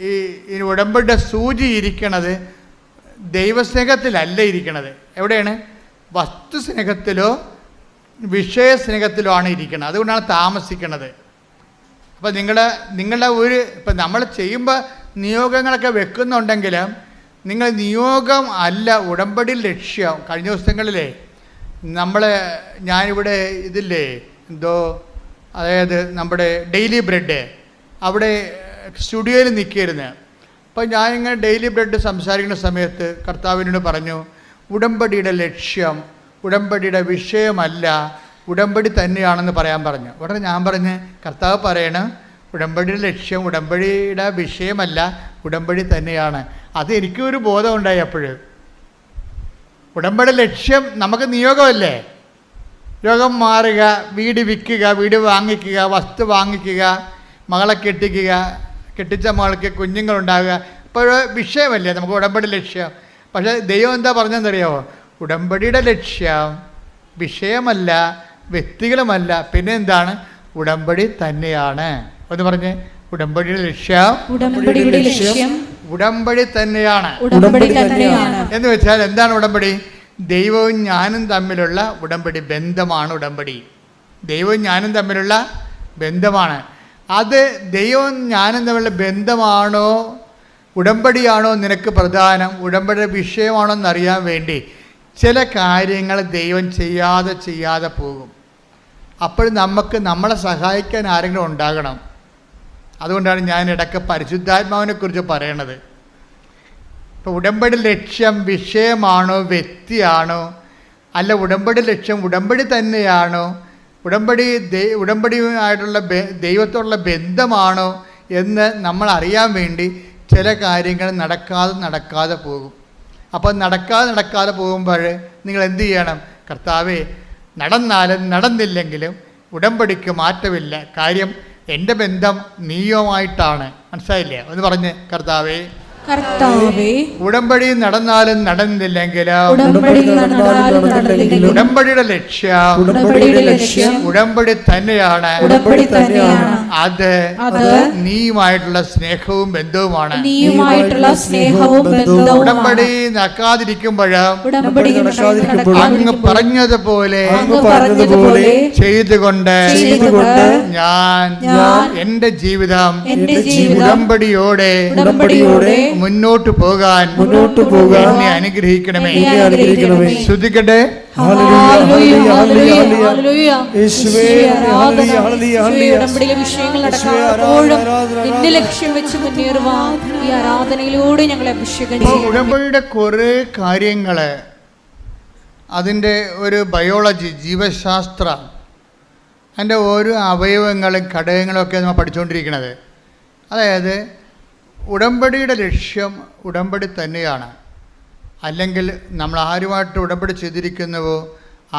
ഈ ഉടമ്പടിയുടെ സൂചി ഇരിക്കണത് ദൈവസ്നേഹത്തിലല്ല ഇരിക്കണത്. എവിടെയാണ്? വസ്തുസ്നേഹത്തിലോ വിഷയസ്നേഹത്തിലോ ആണ് ഇരിക്കുന്നത്. അതുകൊണ്ടാണ് താമസിക്കുന്നത്. അപ്പോൾ നിങ്ങളുടെ ഇപ്പം നമ്മൾ ചെയ്യുമ്പോൾ നിയോഗങ്ങളൊക്കെ വെക്കുന്നുണ്ടെങ്കിലും നിങ്ങൾ നിയോഗം അല്ല ഉടമ്പടി ലക്ഷ്യം. കഴിഞ്ഞ ദിവസങ്ങളിലേ ഞാനിവിടെ ഇതില്ലേ അതായത് നമ്മുടെ ഡെയിലി ബ്രെഡ് അവിടെ സ്റ്റുഡിയോയിൽ നിൽക്കിയിരുന്നു. അപ്പോൾ ഞാനിങ്ങനെ ഡെയിലി ബ്രെഡ് സംസാരിക്കുന്ന സമയത്ത് കർത്താവിനോട് പറഞ്ഞു, ഉടമ്പടിയുടെ ലക്ഷ്യം ഉടമ്പടിയുടെ വിഷയമല്ല, ഉടമ്പടി തന്നെയാണെന്ന് പറയാൻ പറഞ്ഞു. ഉടനെ ഞാൻ പറഞ്ഞ്, കർത്താവ് പറയണം ഉടമ്പടിയുടെ ലക്ഷ്യം ഉടമ്പടിയുടെ വിഷയമല്ല, ഉടമ്പടി തന്നെയാണ്. അത് എനിക്കൊരു ബോധമുണ്ടായി. അപ്പോഴും ഉടമ്പടി ലക്ഷ്യം നമുക്ക് നിയോഗമല്ലേ? രോഗം മാറുക, വീട് വിൽക്കുക, വീട് വാങ്ങിക്കുക, വസ്തു വാങ്ങിക്കുക, മകളെ കെട്ടിച്ച മകൾക്ക് കുഞ്ഞുങ്ങളുണ്ടാകുക, ഇപ്പോൾ വിഷയമല്ലേ നമുക്ക് ഉടമ്പടി ലക്ഷ്യം. പക്ഷേ ദൈവം എന്താ പറഞ്ഞതെന്നറിയാമോ? ഉടമ്പടിയുടെ ലക്ഷ്യം വിഷയമല്ല, വ്യക്തികളുമല്ല, പിന്നെ എന്താണ്? ഉടമ്പടി തന്നെയാണ്. ഒന്ന് പറഞ്ഞ്, ഉടമ്പടിയുടെ ലക്ഷ്യം ഉടമ്പടി തന്നെയാണ്. എന്ന് വെച്ചാൽ എന്താണ് ഉടമ്പടി? ദൈവവും ഞാനും തമ്മിലുള്ള ഉടമ്പടി ബന്ധമാണ് ഉടമ്പടി. ദൈവവും ഞാനും തമ്മിലുള്ള ബന്ധമാണ്. അത് ദൈവവും ഞാനും തമ്മിലുള്ള ബന്ധമാണോ ഉടമ്പടിയാണോ നിനക്ക് പ്രധാനം, ഉടമ്പടിയുടെ വിഷയമാണോ എന്നറിയാൻ വേണ്ടി ചില കാര്യങ്ങൾ ദൈവം ചെയ്യാതെ പോകും. അപ്പോൾ നമ്മളെ സഹായിക്കാൻ ആരെങ്കിലും ഉണ്ടാകണം. അതുകൊണ്ടാണ് ഞാൻ ഇടയ്ക്ക് പരിശുദ്ധാത്മാവിനെക്കുറിച്ച് പറയണത്. ഇപ്പോൾ ഉടമ്പടി ലക്ഷ്യം വിഷയമാണോ വ്യക്തിയാണോ, അല്ല ഉടമ്പടി ലക്ഷ്യം ഉടമ്പടി തന്നെയാണോ, ഉടമ്പടിയുമായിട്ടുള്ള ദൈവത്തോടുള്ള ബന്ധമാണോ എന്ന് നമ്മൾ അറിയാൻ വേണ്ടി ചില കാര്യങ്ങൾ നടക്കാതെ പോകും. അപ്പോൾ നടക്കാതെ പോകുമ്പോൾ നിങ്ങൾ എന്ത് ചെയ്യണം? കർത്താവേ, നടന്നാലും നടന്നില്ലെങ്കിലും ഉടമ്പടിക്ക് മാറ്റമില്ല. കാര്യം എൻ്റെ ബന്ധം നീയുമായിട്ടാണ്. മനസ്സിലായില്ലേ? ഒന്ന് പറഞ്ഞ്, കർത്താവേ ഉടമ്പടി നടന്നാലും നടന്നില്ലെങ്കിലും ഉടമ്പടിയുടെ ലക്ഷ്യം ഉടമ്പടി തന്നെയാണ്. അത് നീയുമായിട്ടുള്ള സ്നേഹവും ബന്ധവുമാണ്. ഉടമ്പടി നടക്കാതിരിക്കുമ്പോഴും അങ്ങ് പറഞ്ഞതുപോലെ ചെയ്തുകൊണ്ട് ഞാൻ എൻ്റെ ജീവിതം ഉടമ്പടിയോടെ മുന്നോട്ട് പോകാൻ എന്നെ അനുഗ്രഹിക്കണമേ. ശ്രുതിക്കട്ടെ. ഉടമ്പടിയുടെ കുറെ കാര്യങ്ങള്, അതിൻ്റെ ഒരു ബയോളജി, ജീവശാസ്ത്രം, അതിൻ്റെ ഓരോ അവയവങ്ങളും ഘടകങ്ങളും ഒക്കെ നമ്മൾ പഠിച്ചുകൊണ്ടിരിക്കുന്നത്. അതായത് ഉടമ്പടിയുടെ ലക്ഷ്യം ഉടമ്പടി തന്നെയാണ്. അല്ലെങ്കിൽ നമ്മൾ ആരുമായിട്ട് ഉടമ്പടി ചെയ്തിരിക്കുന്നുവോ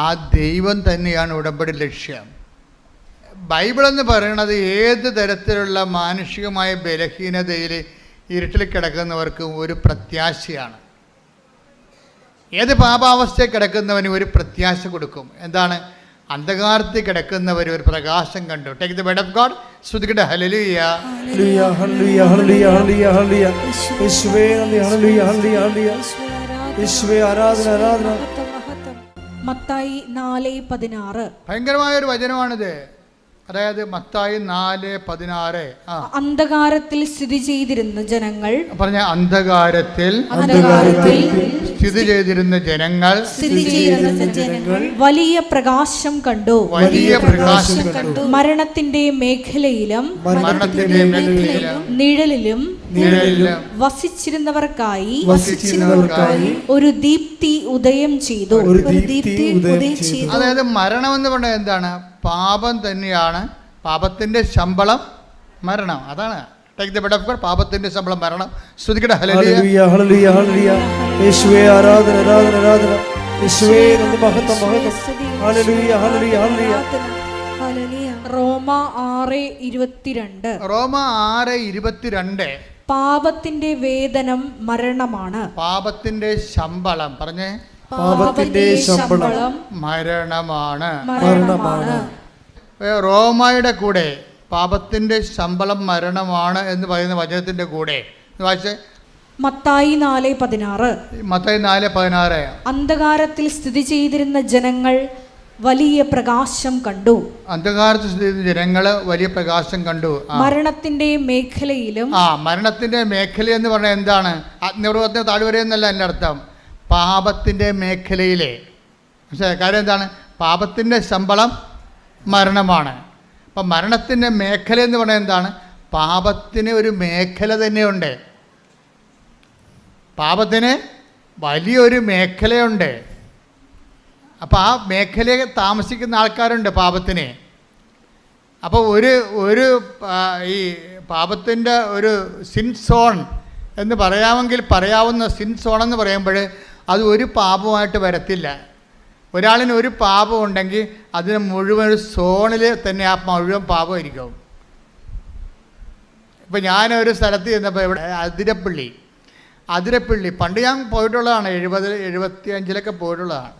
ആ ദൈവം തന്നെയാണ് ഉടമ്പടി ലക്ഷ്യം. ബൈബിളെന്ന് പറയുന്നത് ഏത് തരത്തിലുള്ള മാനുഷികമായ ബലഹീനതയിൽ ഇരുട്ടിൽ കിടക്കുന്നവർക്കും ഒരു പ്രത്യാശയാണ്. ഏത് പാപാവസ്ഥയിൽ കിടക്കുന്നവനും ഒരു പ്രത്യാശ കൊടുക്കും. എന്താണ്? അന്ധകാരത്തിൽ കിടക്കുന്നവർ ഒരു പ്രകാശം കണ്ടു. Take the word of God. ശ്രുതിക്കട്ടെ. Hallelujah, hallelujah, hallelujah, hallelujah, hallelujah, യേശുവേ നന്ദി, ഹല്ലേലൂയ, ഹല്ലേലൂയ, ഹല്ലേലൂയ, യേശുവേ ആരാധന, ആരാധന. മത്തായി 4:16 ഭയങ്കരമായ ഒരു വചനമാണിത്. അതായത് മത്തായി 4:16. അന്ധകാരത്തിൽ സ്ഥിതി ചെയ്തിരുന്ന ജനങ്ങൾ പറഞ്ഞ അന്ധകാരത്തിൽ സ്ഥിതി ചെയ്തിരുന്ന ജനങ്ങൾ വലിയ പ്രകാശം കണ്ടു. മരണത്തിന്റെ മേഖലയിലും നിഴലിലും വസിച്ചിരുന്നവർക്കായി ഒരു ദീപ്തി ഉദയം ചെയ്തു. അതായത് മരണം എന്ന് പറഞ്ഞാൽ എന്താണ്? പാപം തന്നെയാണ്. പാപത്തിന്റെ ശമ്പളം മരണം. അതാണ് take the word of God. പാപത്തിന്റെ ശമ്പളം മരണം. ശ്രുതിക്കട്ടെ. Hallelujah, hallelujah, hallelujah. യേശുവേ ആരാധന ആരാധന ആരാധന. യേശുവേ നന്ദി, മഹത്വം മഹത്വം. Hallelujah hallelujah hallelujah. റോമ 6:22. റോമ 6:22. പാപത്തിന്റെ വേതനം മരണമാണ്. പാപത്തിന്റെ ശമ്പളം പറഞ്ഞേ, പാപത്തിന്റെ ശമ്പളം മരണമാണ്. മരണമാണ്. റോമായുടെ കൂടെ പാപത്തിന്റെ ശമ്പളം മരണമാണ് എന്ന് പറയുന്ന വചനത്തിന്റെ കൂടെ വായിച്ചേ, മത്തായി 4:16. മത്തായി 4:16. അന്ധകാരത്തിൽ സ്ഥിതി ചെയ്തിരുന്ന ജനങ്ങൾ വലിയ പ്രകാശം കണ്ടു. അന്ധകാരത്തിൽ സ്ഥിതി ചെയ്യുന്ന ജനങ്ങൾ വലിയ പ്രകാശം കണ്ടു. മരണത്തിന്റെ മേഖലയിലും. മരണത്തിന്റെ മേഖല എന്ന് പറഞ്ഞാൽ എന്താണ്? അഗ്നിപർവ്വതത്തിന് താഴ്വര എന്നല്ല എൻ്റെ അർത്ഥം. പാപത്തിന്റെ മേഖലയിലെ കാര്യം എന്താണ്? പാപത്തിന്റെ ശമ്പളം മരണമാണ്. അപ്പം മരണത്തിന്റെ മേഖല എന്ന് പറഞ്ഞാൽ എന്താണ്? പാപത്തിന് ഒരു മേഖല തന്നെയുണ്ട്. പാപത്തിന് വലിയൊരു മേഖലയുണ്ട്. അപ്പോൾ ആ മേഖലയിൽ താമസിക്കുന്ന ആൾക്കാരുണ്ട് പാപത്തിന്. അപ്പോൾ ഒരു ഈ പാപത്തിൻ്റെ ഒരു സിൻ സോൺ എന്ന് പറയാമെങ്കിൽ പറയാവുന്ന സിൻ സോൺ എന്ന് പറയുമ്പോൾ അത് ഒരു പാപമായിട്ട് വരത്തില്ല. ഒരാളിന് ഒരു പാപം ഉണ്ടെങ്കിൽ അതിന് മുഴുവൻ ഒരു സോണിൽ തന്നെ ആ മുഴുവൻ പാപമായിരിക്കും. ഇപ്പം ഞാനൊരു സ്ഥലത്ത് ചെന്നപ്പോൾ ഇവിടെ അതിരപ്പള്ളി പണ്ട് ഞാൻ പോയിട്ടുള്ളതാണ്. 70-75 പോയിട്ടുള്ളതാണ്.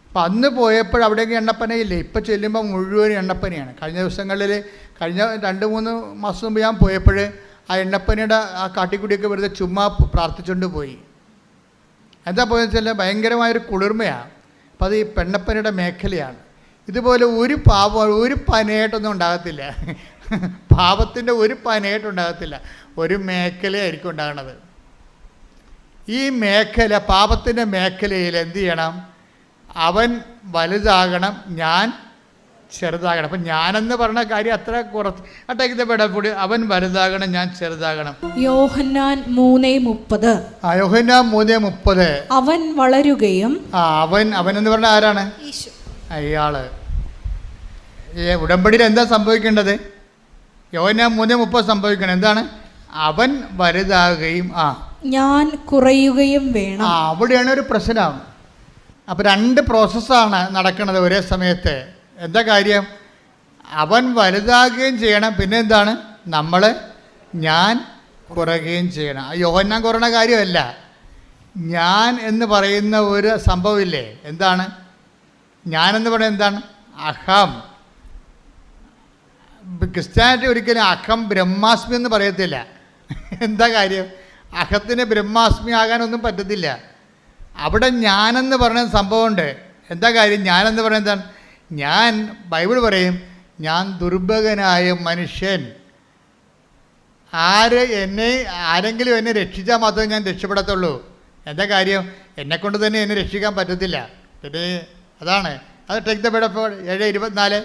അപ്പം അന്ന് പോയപ്പോൾ അവിടേക്ക് എണ്ണപ്പനയില്ലേ. ഇപ്പം ചെല്ലുമ്പോൾ മുഴുവൻ എണ്ണപ്പനയാണ്. കഴിഞ്ഞ ദിവസങ്ങളിൽ കഴിഞ്ഞ 2-3 മാസം മുമ്പ് ഞാൻ പോയപ്പോൾ ആ എണ്ണപ്പനയുടെ ആ കാട്ടിക്കുടിയൊക്കെ വെറുതെ ചുമ്മാ പ്രാർത്ഥിച്ചുകൊണ്ട് പോയി. എന്താ പോയെന്ന് വെച്ചാൽ ഭയങ്കരമായൊരു കുളിർമയാണ്. അപ്പം അത് ഈ പെണ്ണപ്പനയുടെ മേഖലയാണ്. ഇതുപോലെ ഒരു പനയായിട്ടൊന്നും ഉണ്ടാകത്തില്ല. പാപത്തിൻ്റെ ഒരു പനയായിട്ടുണ്ടാകത്തില്ല. ഒരു മേഖലയായിരിക്കും ഉണ്ടാകുന്നത്. ഈ മേഖല, പാപത്തിൻ്റെ മേഖലയിൽ എന്ത് ചെയ്യണം? അവൻ വലുതാകണം, ഞാൻ ചെറുതാകണം. അപ്പം ഞാനെന്ന് പറഞ്ഞ കാര്യം അത്ര കുറച്ച് അട്ടേക്കപ്പെടപ്പൂടി. അവൻ വലുതാകണം, ഞാൻ ചെറുതാകണം. യോഹന്നാൻ 3:30. യോഹന്നാൻ 3:30. അവൻ വളരുകയും. അവൻ എന്ന് പറഞ്ഞാൽ ആരാണ്? അയാള്. ഉടമ്പടിയിൽ എന്താ സംഭവിക്കേണ്ടത്? യോഹന്നാൻ 3:30 സംഭവിക്കണം. എന്താണ്? അവൻ വലുതാകുകയും ഞാൻ കുറയുകയും വേണം. അവിടെയാണ് ഒരു പ്രശ്നം. അപ്പോൾ 2 പ്രോസസ്സാണ് നടക്കുന്നത് ഒരേ സമയത്ത്. എന്താ കാര്യം? അവൻ വലുതാകുകയും ചെയ്യണം, പിന്നെ എന്താണ്? ഞാൻ കുറയുകയും ചെയ്യണം. യോഹന്നാൻ കുറയുന്ന കാര്യമല്ല. ഞാൻ എന്ന് പറയുന്ന ഒരു സംഭവമില്ലേ, എന്താണ് ഞാനെന്ന് പറയുന്നത്? എന്താണ്? അഹം. ക്രിസ്ത്യാനിറ്റി ഒരിക്കലും അഹം ബ്രഹ്മാസ്മി എന്ന് പറയത്തില്ല. എന്താ കാര്യം? അഹത്തിന് ബ്രഹ്മാസ്മി ആകാനൊന്നും പറ്റത്തില്ല. അവിടെ ഞാനെന്ന് പറയുന്ന സംഭവമുണ്ട്. എന്താ കാര്യം? ഞാനെന്ന് പറയുന്നത് എന്താണ്? ഞാൻ, ബൈബിൾ പറയും, ഞാൻ ദുർഭകനായ മനുഷ്യൻ. ആരെങ്കിലും എന്നെ രക്ഷിച്ചാൽ മാത്രമേ ഞാൻ രക്ഷപ്പെടത്തുള്ളൂ. എന്താ കാര്യം? എന്നെക്കൊണ്ട് തന്നെ എന്നെ രക്ഷിക്കാൻ പറ്റത്തില്ല. പിന്നെ അതാണ് അത്. Take the word of 7:24.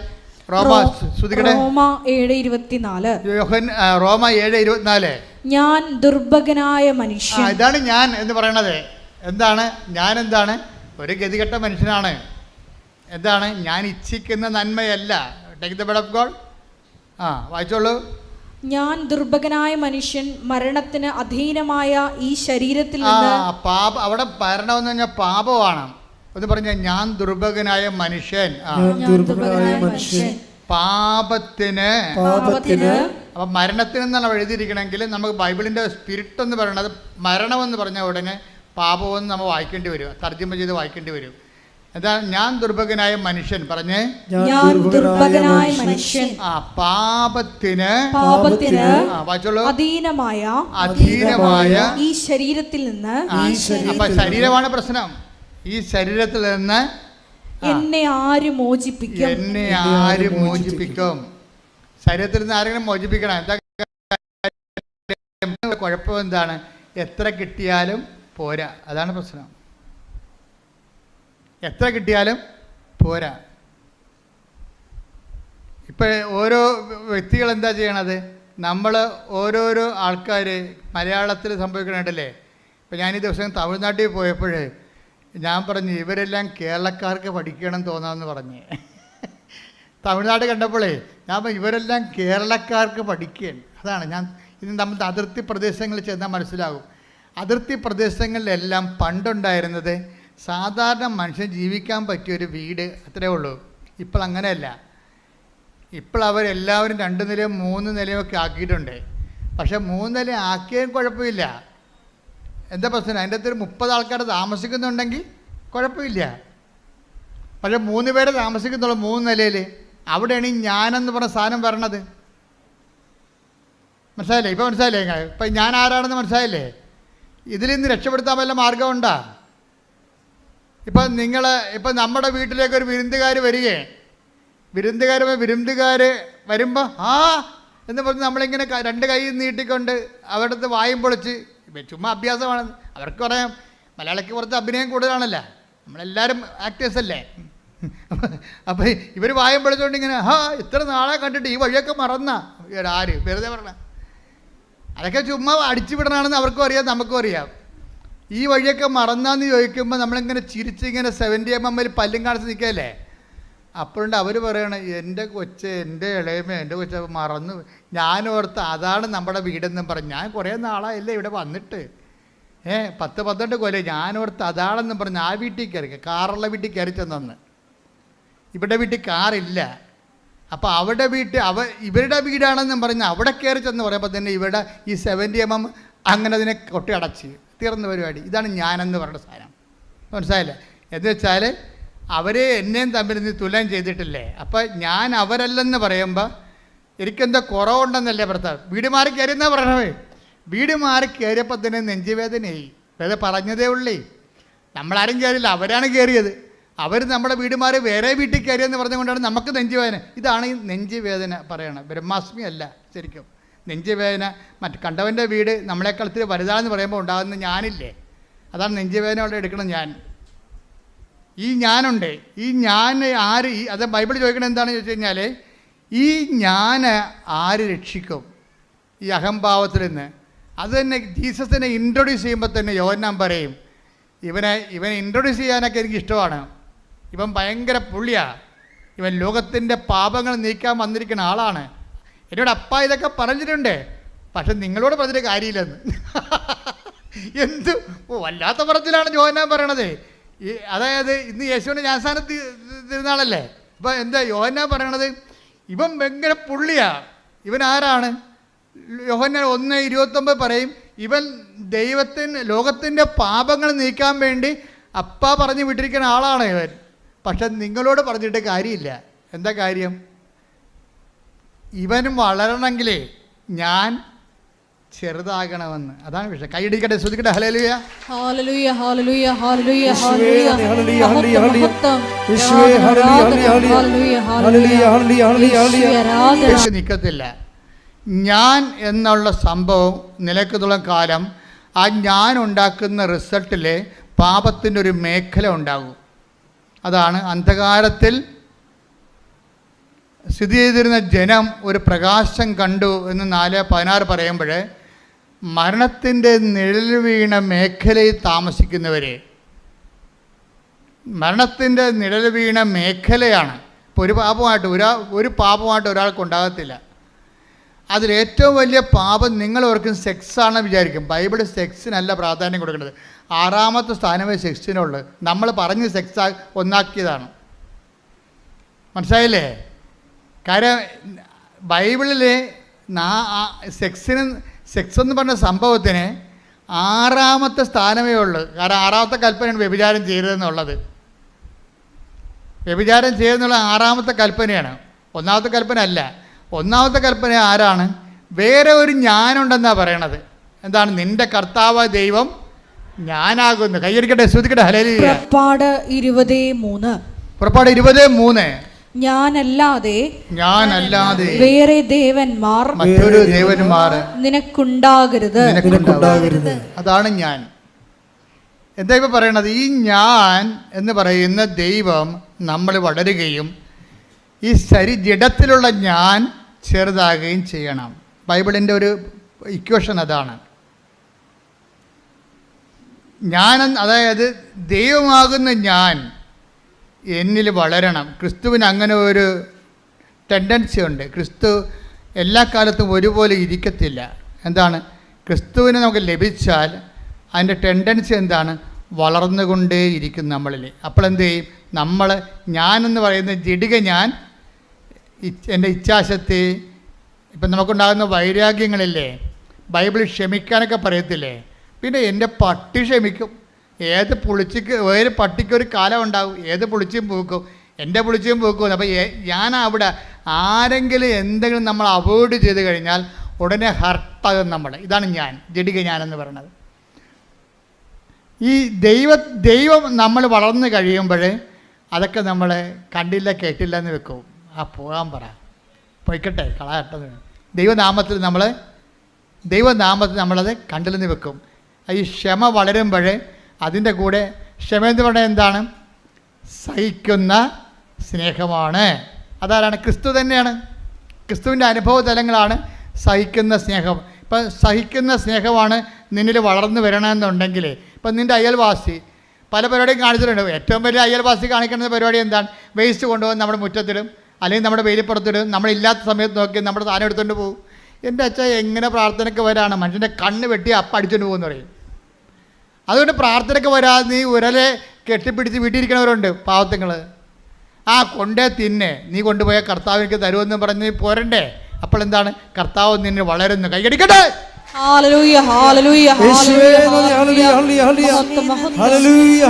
റോമ 7:24. റോമ 7:24. ഞാൻ ദുർഭകനായ മനുഷ്യൻ. ഇതാണ് ഞാൻ എന്ന് പറയണത്. എന്താണ് ഞാൻ? എന്താണ്? ഒരു ഗതികെട്ട മനുഷ്യനാണ്. എന്താണ്? ഞാൻ ഇച്ഛിക്കുന്ന നന്മയല്ല. Take the word of God. വായിച്ചോളൂ. ഞാൻ ദുർഭകനായ മനുഷ്യൻ, മരണത്തിന് അധീനമായ ഈ ശരീരത്തിൽ നിന്ന്. അവിടെ മരണമെന്ന് പറഞ്ഞാൽ പാപമാണ്. ഒന്ന് പറഞ്ഞാൽ ഞാൻ ദുർഭകനായ മനുഷ്യൻ. പാപത്തിന്. അപ്പം മരണത്തിന് എന്നാണ് എഴുതിയിരിക്കണമെങ്കിൽ നമുക്ക് ബൈബിളിൻ്റെ സ്പിരിറ്റ് എന്ന് പറയുന്നത് മരണമെന്ന് പറഞ്ഞ ഉടനെ പാപമെന്ന് നമ്മൾ വായിക്കേണ്ടി വരും. തർജ്ജമ ചെയ്ത് വായിക്കേണ്ടി വരും. എന്താ? ഞാൻ ദുർഭകനായ മനുഷ്യൻ. പറഞ്ഞേ, ദുർഭകനായ മനുഷ്യൻ. പാപത്തിന് അധീനമായ ഈ ശരീരത്തിൽ നിന്ന്. അപ്പൊ ശരീരമാണ് പ്രശ്നം. ഈ ശരീരത്തിൽ നിന്ന് എന്നെ ആര് മോചിപ്പിക്കും? ശരീരത്തിൽ നിന്ന് ആരെങ്കിലും മോചിപ്പിക്കണം. എന്താ കുഴപ്പം? എന്താണ്? എത്ര കിട്ടിയാലും പോരാ. അതാണ് പ്രശ്നം. എത്ര കിട്ടിയാലും പോരാ. ഇപ്പം ഓരോ വ്യക്തികൾ എന്താ ചെയ്യണത്? നമ്മൾ ഓരോരോ ആൾക്കാർ മലയാളത്തിൽ സംഭവിക്കണുണ്ടല്ലേ. ഇപ്പം ഞാൻ ഈ ദിവസം തമിഴ്നാട്ടിൽ പോയപ്പോൾ ഞാൻ പറഞ്ഞു, ഇവരെല്ലാം കേരളക്കാർക്ക് പഠിക്കണം തോന്നാമെന്ന് പറഞ്ഞ്. തമിഴ്നാട് കണ്ടപ്പോഴേ ഞാൻ ഇവരെല്ലാം കേരളക്കാർക്ക് പഠിക്കുകയാണ്. അതാണ് ഇത് നമ്മൾ അതിർത്തി പ്രദേശങ്ങളിൽ ചെന്നാൽ മനസ്സിലാകും. അതിർത്തി പ്രദേശങ്ങളിലെല്ലാം പണ്ടുണ്ടായിരുന്നത് സാധാരണ മനുഷ്യൻ ജീവിക്കാൻ പറ്റിയൊരു വീട് അത്രേ ഉള്ളൂ. ഇപ്പോൾ അങ്ങനെയല്ല. ഇപ്പോൾ അവരെല്ലാവരും 2 നിലയും 3 നിലയും ഒക്കെ ആക്കിയിട്ടുണ്ട്. പക്ഷേ 3 നില ആക്കിയാലും കുഴപ്പമില്ല. എന്താ പ്രശ്നം? അതിൻ്റെ അകത്ത് ഒരു 30 ആൾക്കാർ താമസിക്കുന്നുണ്ടെങ്കിൽ കുഴപ്പമില്ല. പക്ഷേ 3 പേര് താമസിക്കുന്നുള്ളൂ 3 നിലയിൽ. അവിടെയാണ് ഈ ഞാനെന്ന് പറഞ്ഞ സാധനം വരണത്. മനസ്സിലായില്ലേ? ഇപ്പോൾ മനസ്സിലായില്ലേ നിങ്ങൾ? ഇപ്പം ഞാൻ ആരാണെന്ന് മനസ്സിലായില്ലേ? ഇതിൽ നിന്ന് രക്ഷപ്പെടുത്താൻ വല്ല മാർഗമുണ്ടോ? ഇപ്പം നമ്മുടെ വീട്ടിലേക്ക് ഒരു വിരുന്നുകാർ വരികയാണ്. വിരുന്നുകാർ വരുമ്പോൾ ആ എന്ന് പറഞ്ഞ് നമ്മളിങ്ങനെ 2 കൈ നീട്ടിക്കൊണ്ട് അവരുടെ അടുത്ത് വായും പൊളിച്ച്, ചുമ്മാ അഭ്യാസമാണ്. അവർക്ക് പറയാം, മലയാളിക്ക് കുറച്ച് അഭിനയം കൂടുതലാണല്ലോ, നമ്മളെല്ലാവരും ആക്ടേഴ്സ് അല്ലേ. അപ്പം ഇവർ വായും പൊളിച്ചുകൊണ്ട് ഇങ്ങനെ ഇത്ര നാളെ കണ്ടിട്ട് ഈ വഴിയൊക്കെ മറന്നാ ആര് വെറുതെ പറഞ്ഞ അതൊക്കെ ചുമ്മാ അടിച്ചു വിടണമെന്ന് അവർക്കും അറിയാം, നമുക്കും അറിയാം. ഈ വഴിയൊക്കെ മറന്നാന്ന് ചോദിക്കുമ്പോൾ നമ്മളിങ്ങനെ ചിരിച്ചിങ്ങനെ 70mm പല്ലും കാണിച്ച് നിൽക്കുകയല്ലേ. അപ്പോഴുണ്ട് അവർ പറയണ, എൻ്റെ കൊച്ച്, എൻ്റെ ഇളയമ, എൻ്റെ കൊച്ച് മറന്നു. ഞാനോർത്ത് അതാണ് നമ്മുടെ വീടെന്നും പറഞ്ഞു. ഞാൻ കുറേ നാളായല്ലേ ഇവിടെ വന്നിട്ട്, 10-12 കൊല്ലം. ഞാനോർത്ത് അതാണെന്നും പറഞ്ഞ് ആ വീട്ടിൽ കയറി, കാറുള്ള വീട്ടിൽ കയറി ചെന്നു. ഇവിടെ വീട്ടിൽ കാറില്ല. അപ്പോൾ അവിടെ ഇവരുടെ വീടാണെന്നും പറഞ്ഞ് അവിടെ കയറി ചെന്ന് പറയുമ്പോൾ തന്നെ ഇവിടെ ഈ 70mm അങ്ങനെ അതിനെ കൊട്ടി അടച്ച് തീർന്ന പരിപാടി. ഇതാണ് ഞാനെന്ന് പറയുന്ന സാധനം. മനസ്സിലായില്ലേ? എന്ന് വെച്ചാൽ അവരെ എന്നെയും തമ്മിൽ നിന്ന് തുലനം ചെയ്തിട്ടില്ലേ. അപ്പം ഞാൻ അവരല്ലെന്ന് പറയുമ്പോൾ എനിക്കെന്താ കുറവുണ്ടെന്നല്ലേ ഭർത്താവ്. വീട് മാറി കയറിയെന്നാ പറയണവേ. വീട് മാറി കയറിയപ്പോൾ തന്നെ നെഞ്ചുവേദനയായി. വേറെ പറഞ്ഞതേ ഉള്ളേ. നമ്മളാരും കയറിയില്ല, അവരാണ് കയറിയത്. അവർ നമ്മുടെ വീട് മാറി വേറെ വീട്ടിൽ കയറിയെന്ന് പറഞ്ഞുകൊണ്ടാണ് നമുക്ക് നെഞ്ചുവേദന. ഇതാണ് ഈ നെഞ്ചുവേദന പറയണത്. ബ്രഹ്മാസ്മി അല്ല ശരിക്കും. നെഞ്ചുവേദന കണ്ടവൻ്റെ വീട് നമ്മളെക്കാൾ ഇത്തിരി വലുതാണെന്ന് പറയുമ്പോൾ ഉണ്ടാകുന്ന ഞാനില്ലേ, അതാണ് നെഞ്ചുവേദന അവിടെ എടുക്കണം. ഈ ഞാനുണ്ട്. ഈ ഞാൻ ആര്? അത് ബൈബിൾ ചോദിക്കണത് എന്താണെന്ന് ചോദിച്ചു കഴിഞ്ഞാൽ, ഈ ഞാൻ ആര് രക്ഷിക്കും ഈ അഹംഭാവത്തിൽ നിന്ന്? അത് തന്നെ ജീസസിനെ ഇൻട്രൊഡ്യൂസ് ചെയ്യുമ്പോൾ തന്നെ യോഹന്നാൻ പറയും, ഇവനെ ഇൻട്രൊഡ്യൂസ് ചെയ്യാനൊക്കെ എനിക്ക് ഇഷ്ടമാണ്. ഇവൻ ഭയങ്കര പുള്ളിയാണ്. ഇവൻ ലോകത്തിൻ്റെ പാപങ്ങൾ നീക്കാൻ വന്നിരിക്കുന്ന ആളാണ്. എന്നോട് അപ്പ ഇതൊക്കെ പറഞ്ഞിട്ടുണ്ട്, പക്ഷെ നിങ്ങളോട് പറഞ്ഞിട്ട് കാര്യമില്ലെന്ന്. എന്ത് വല്ലാത്ത പറച്ചിലാണ് യോഹന്നാൻ പറയണത്. അതായത് ഇന്ന് യേശുവിൻ്റെ ജ്ഞാനസ്നാനത്തിൽ തിരുനാളല്ലേ. ഇപ്പം എന്താ യോഹന്നാൻ പറയണത്? ഇവൻ ഭയങ്കര പുള്ളിയാണ്. ഇവൻ ആരാണ്? യോഹന്നാൻ 1:29 പറയും, ഇവൻ ലോകത്തിൻ്റെ പാപങ്ങൾ നീക്കാൻ വേണ്ടി അപ്പ പറഞ്ഞു വിട്ടിരിക്കുന്ന ആളാണ് ഇവൻ. പക്ഷെ നിങ്ങളോട് പറഞ്ഞിട്ട് കാര്യമില്ല. എന്താ കാര്യം? ഇവനും വളരണമെങ്കിലേ ഞാൻ ചെറുതാകണമെന്ന്. അതാണ് വിഷയം. കൈയടിക്കട്ടെ, ശ്രദ്ധിക്കട്ടെ. Hallelujah, hallelujah, hallelujah, hallelujah, hallelujah, hallelujah. നിൽക്കത്തില്ല. ഞാൻ എന്നുള്ള സംഭവം നിലക്കുള്ള കാലം ആ ഞാൻ ഉണ്ടാക്കുന്ന റിസൾട്ടിൽ പാപത്തിൻ്റെ ഒരു മേഖല ഉണ്ടാകും. അതാണ് അന്ധകാരത്തിൽ സ്ഥിതി ചെയ്തിരുന്ന ജനം ഒരു പ്രകാശം കണ്ടു എന്ന് 4:16 പറയുമ്പോൾ മരണത്തിൻ്റെ നിഴൽ വീണ മേഖലയിൽ താമസിക്കുന്നവരെ, മരണത്തിൻ്റെ നിഴൽ വീണ മേഖലയാണ്. ഇപ്പോൾ ഒരു പാപമായിട്ട് ഒരാൾക്കുണ്ടാകത്തില്ല. അതിലേറ്റവും വലിയ പാപം നിങ്ങൾ ഓർക്കും സെക്സാണെന്ന് വിചാരിക്കും. ബൈബിൾ സെക്സിനല്ല പ്രാധാന്യം കൊടുക്കുന്നത്. 6ാമത്തെ സ്ഥാനമേ സെക്സിനുള്ളത്. നമ്മൾ പറഞ്ഞ് സെക്സ് ഒന്നാക്കിയതാണ്. മനസ്സിലായില്ലേ? കാര്യം ബൈബിളിൽ സെക്സ് എന്ന് പറഞ്ഞ സംഭവത്തിന് 6ാമത്തെ സ്ഥാനമേ ഉള്ളൂ. കാരണം 6ാമത്തെ കൽപ്പനയാണ് വ്യഭിചാരം ചെയ്തതെന്നുള്ളത്. വ്യഭിചാരം ചെയ്തെന്നുള്ള 6ാമത്തെ കൽപ്പനയാണ്. 1ാമത്തെ കൽപ്പന അല്ല. 1ാമത്തെ കൽപ്പന ആരാണ്? വേറെ ഒരു ഞാനുണ്ടെന്നാണ് പറയണത്. എന്താണ്? നിന്റെ കർത്താവ് ദൈവം ഞാനാകുന്നു. കൈയടിക്കട്ടെ, ശ്രദ്ധിക്കട്ടെ. ഹല്ലേലൂയ. പുറപ്പാട് 20:3. പുറപ്പാട് 20:3. ഞാനല്ലാതെ വേറെ ദേവന്മാർ മറ്റൊരു ദേവന്മാർ നിനക്കുണ്ടാകരുത്. അതാണ് ഞാൻ. എന്താ ഇപ്പം പറയണത്? ഈ ഞാൻ എന്ന് പറയുന്ന ദൈവം നമ്മൾ വളരുകയും ഈ ജഡത്തിലുള്ള ഞാൻ ചെറുതാകുകയും ചെയ്യണം. ബൈബിളിൻ്റെ ഒരു ഇക്വേഷൻ അതാണ്. അതായത് ദൈവമാകുന്ന ഞാൻ എന്നിൽ വളരണം. ക്രിസ്തുവിന് അങ്ങനെ ഒരു ടെൻഡൻസി ഉണ്ട്. ക്രിസ്തു എല്ലാ കാലത്തും ഒരുപോലെ ഇരിക്കത്തില്ല. എന്താണ്? ക്രിസ്തുവിനെ നമുക്ക് ലഭിച്ചാൽ അതിൻ്റെ ടെൻഡൻസി എന്താണ്? വളർന്നുകൊണ്ടേയിരിക്കും നമ്മളിൽ. അപ്പോൾ എന്ത് ചെയ്യും? നമ്മൾ ഞാനെന്ന് പറയുന്ന ജഡിക ഞാൻ, എൻ്റെ ഇച്ഛാശക്തി, ഇപ്പം നമുക്കുണ്ടാകുന്ന വൈരാഗ്യങ്ങളില്ലേ, ബൈബിളിൽ ക്ഷമിക്കാനൊക്കെ പറയത്തില്ലേ? പിന്നെ എൻ്റെ പട്ടി ക്ഷമിക്കും. ഏത് പട്ടിക്കൊരു കാലം ഉണ്ടാവും, ഏത് പുളിച്ചും പൂക്കും, എൻ്റെ പുളിച്ചും പൂക്കും. അപ്പോൾ ഞാൻ അവിടെ ആരെങ്കിലും എന്തെങ്കിലും നമ്മൾ അവോയ്ഡ് ചെയ്ത് കഴിഞ്ഞാൽ ഉടനെ ഹർട്ടാകും നമ്മൾ. ഇതാണ് ഞാൻ, ജഡിക ഞാനെന്ന് പറയുന്നത്. ഈ ദൈവം നമ്മൾ വളർന്നു കഴിയുമ്പോൾ അതൊക്കെ നമ്മൾ കണ്ടില്ല കേട്ടില്ല എന്ന് വെക്കും. പോകാൻ പറ, പോയിക്കട്ടെ, കളയട്ടെ. ദൈവനാമത്തിൽ നമ്മളത് കണ്ടില്ലെന്ന് വെക്കും. ഈ ക്ഷമ വളരുമ്പോൾ അതിൻ്റെ കൂടെ ക്ഷമ എന്ന് പറയുന്നത് എന്താണ്? സഹിക്കുന്ന സ്നേഹമാണ്. അതാരാണ്? ക്രിസ്തു തന്നെയാണ്. ക്രിസ്തുവിൻ്റെ അനുഭവ തലങ്ങളാണ് സഹിക്കുന്ന സ്നേഹം. ഇപ്പം സഹിക്കുന്ന സ്നേഹമാണ് നിന്നിൽ വളർന്നു വരണമെന്നുണ്ടെങ്കിൽ, ഇപ്പം നിൻ്റെ അയൽവാസി പല പരിപാടിയും കാണിച്ചിട്ടുണ്ട്. ഏറ്റവും വലിയ അയൽവാസി കാണിക്കുന്ന പരിപാടി എന്താണ്? വേസ്റ്റ് കൊണ്ടുപോകാൻ നമ്മുടെ മുറ്റത്തിടും, അല്ലെങ്കിൽ നമ്മുടെ വെയിലിപ്പുറത്തിടും. നമ്മളില്ലാത്ത സമയത്ത് നോക്കി നമ്മുടെ സാധനം എടുത്തുകൊണ്ട് പോകും. എൻ്റെ അച്ഛൻ എങ്ങനെ പ്രാർത്ഥനയ്ക്ക് വരാണ്? മനുഷ്യൻ്റെ കണ്ണ് വെട്ടി അപ്പം അടിച്ചുകൊണ്ട് പോകുമെന്ന് പറയും. അതുകൊണ്ട് പ്രാർത്ഥനയ്ക്ക് വരാതെ നീ ഉരലെ കെട്ടിപ്പിടിച്ച് വീട്ടിലിരിക്കണവരുണ്ട് പാവത്തങ്ങൾ. കൊണ്ടേ തിന്നെ, നീ കൊണ്ടുപോയ കർത്താവ് എനിക്ക് തരുമെന്ന് പറഞ്ഞ് പോരണ്ടേ? അപ്പോൾ എന്താണ്? കർത്താവ് നിന്നെ വളരുന്നു. കൈയടിക്കട്ടെ. Hallelujah, hallelujah, hallelujah, hallelujah.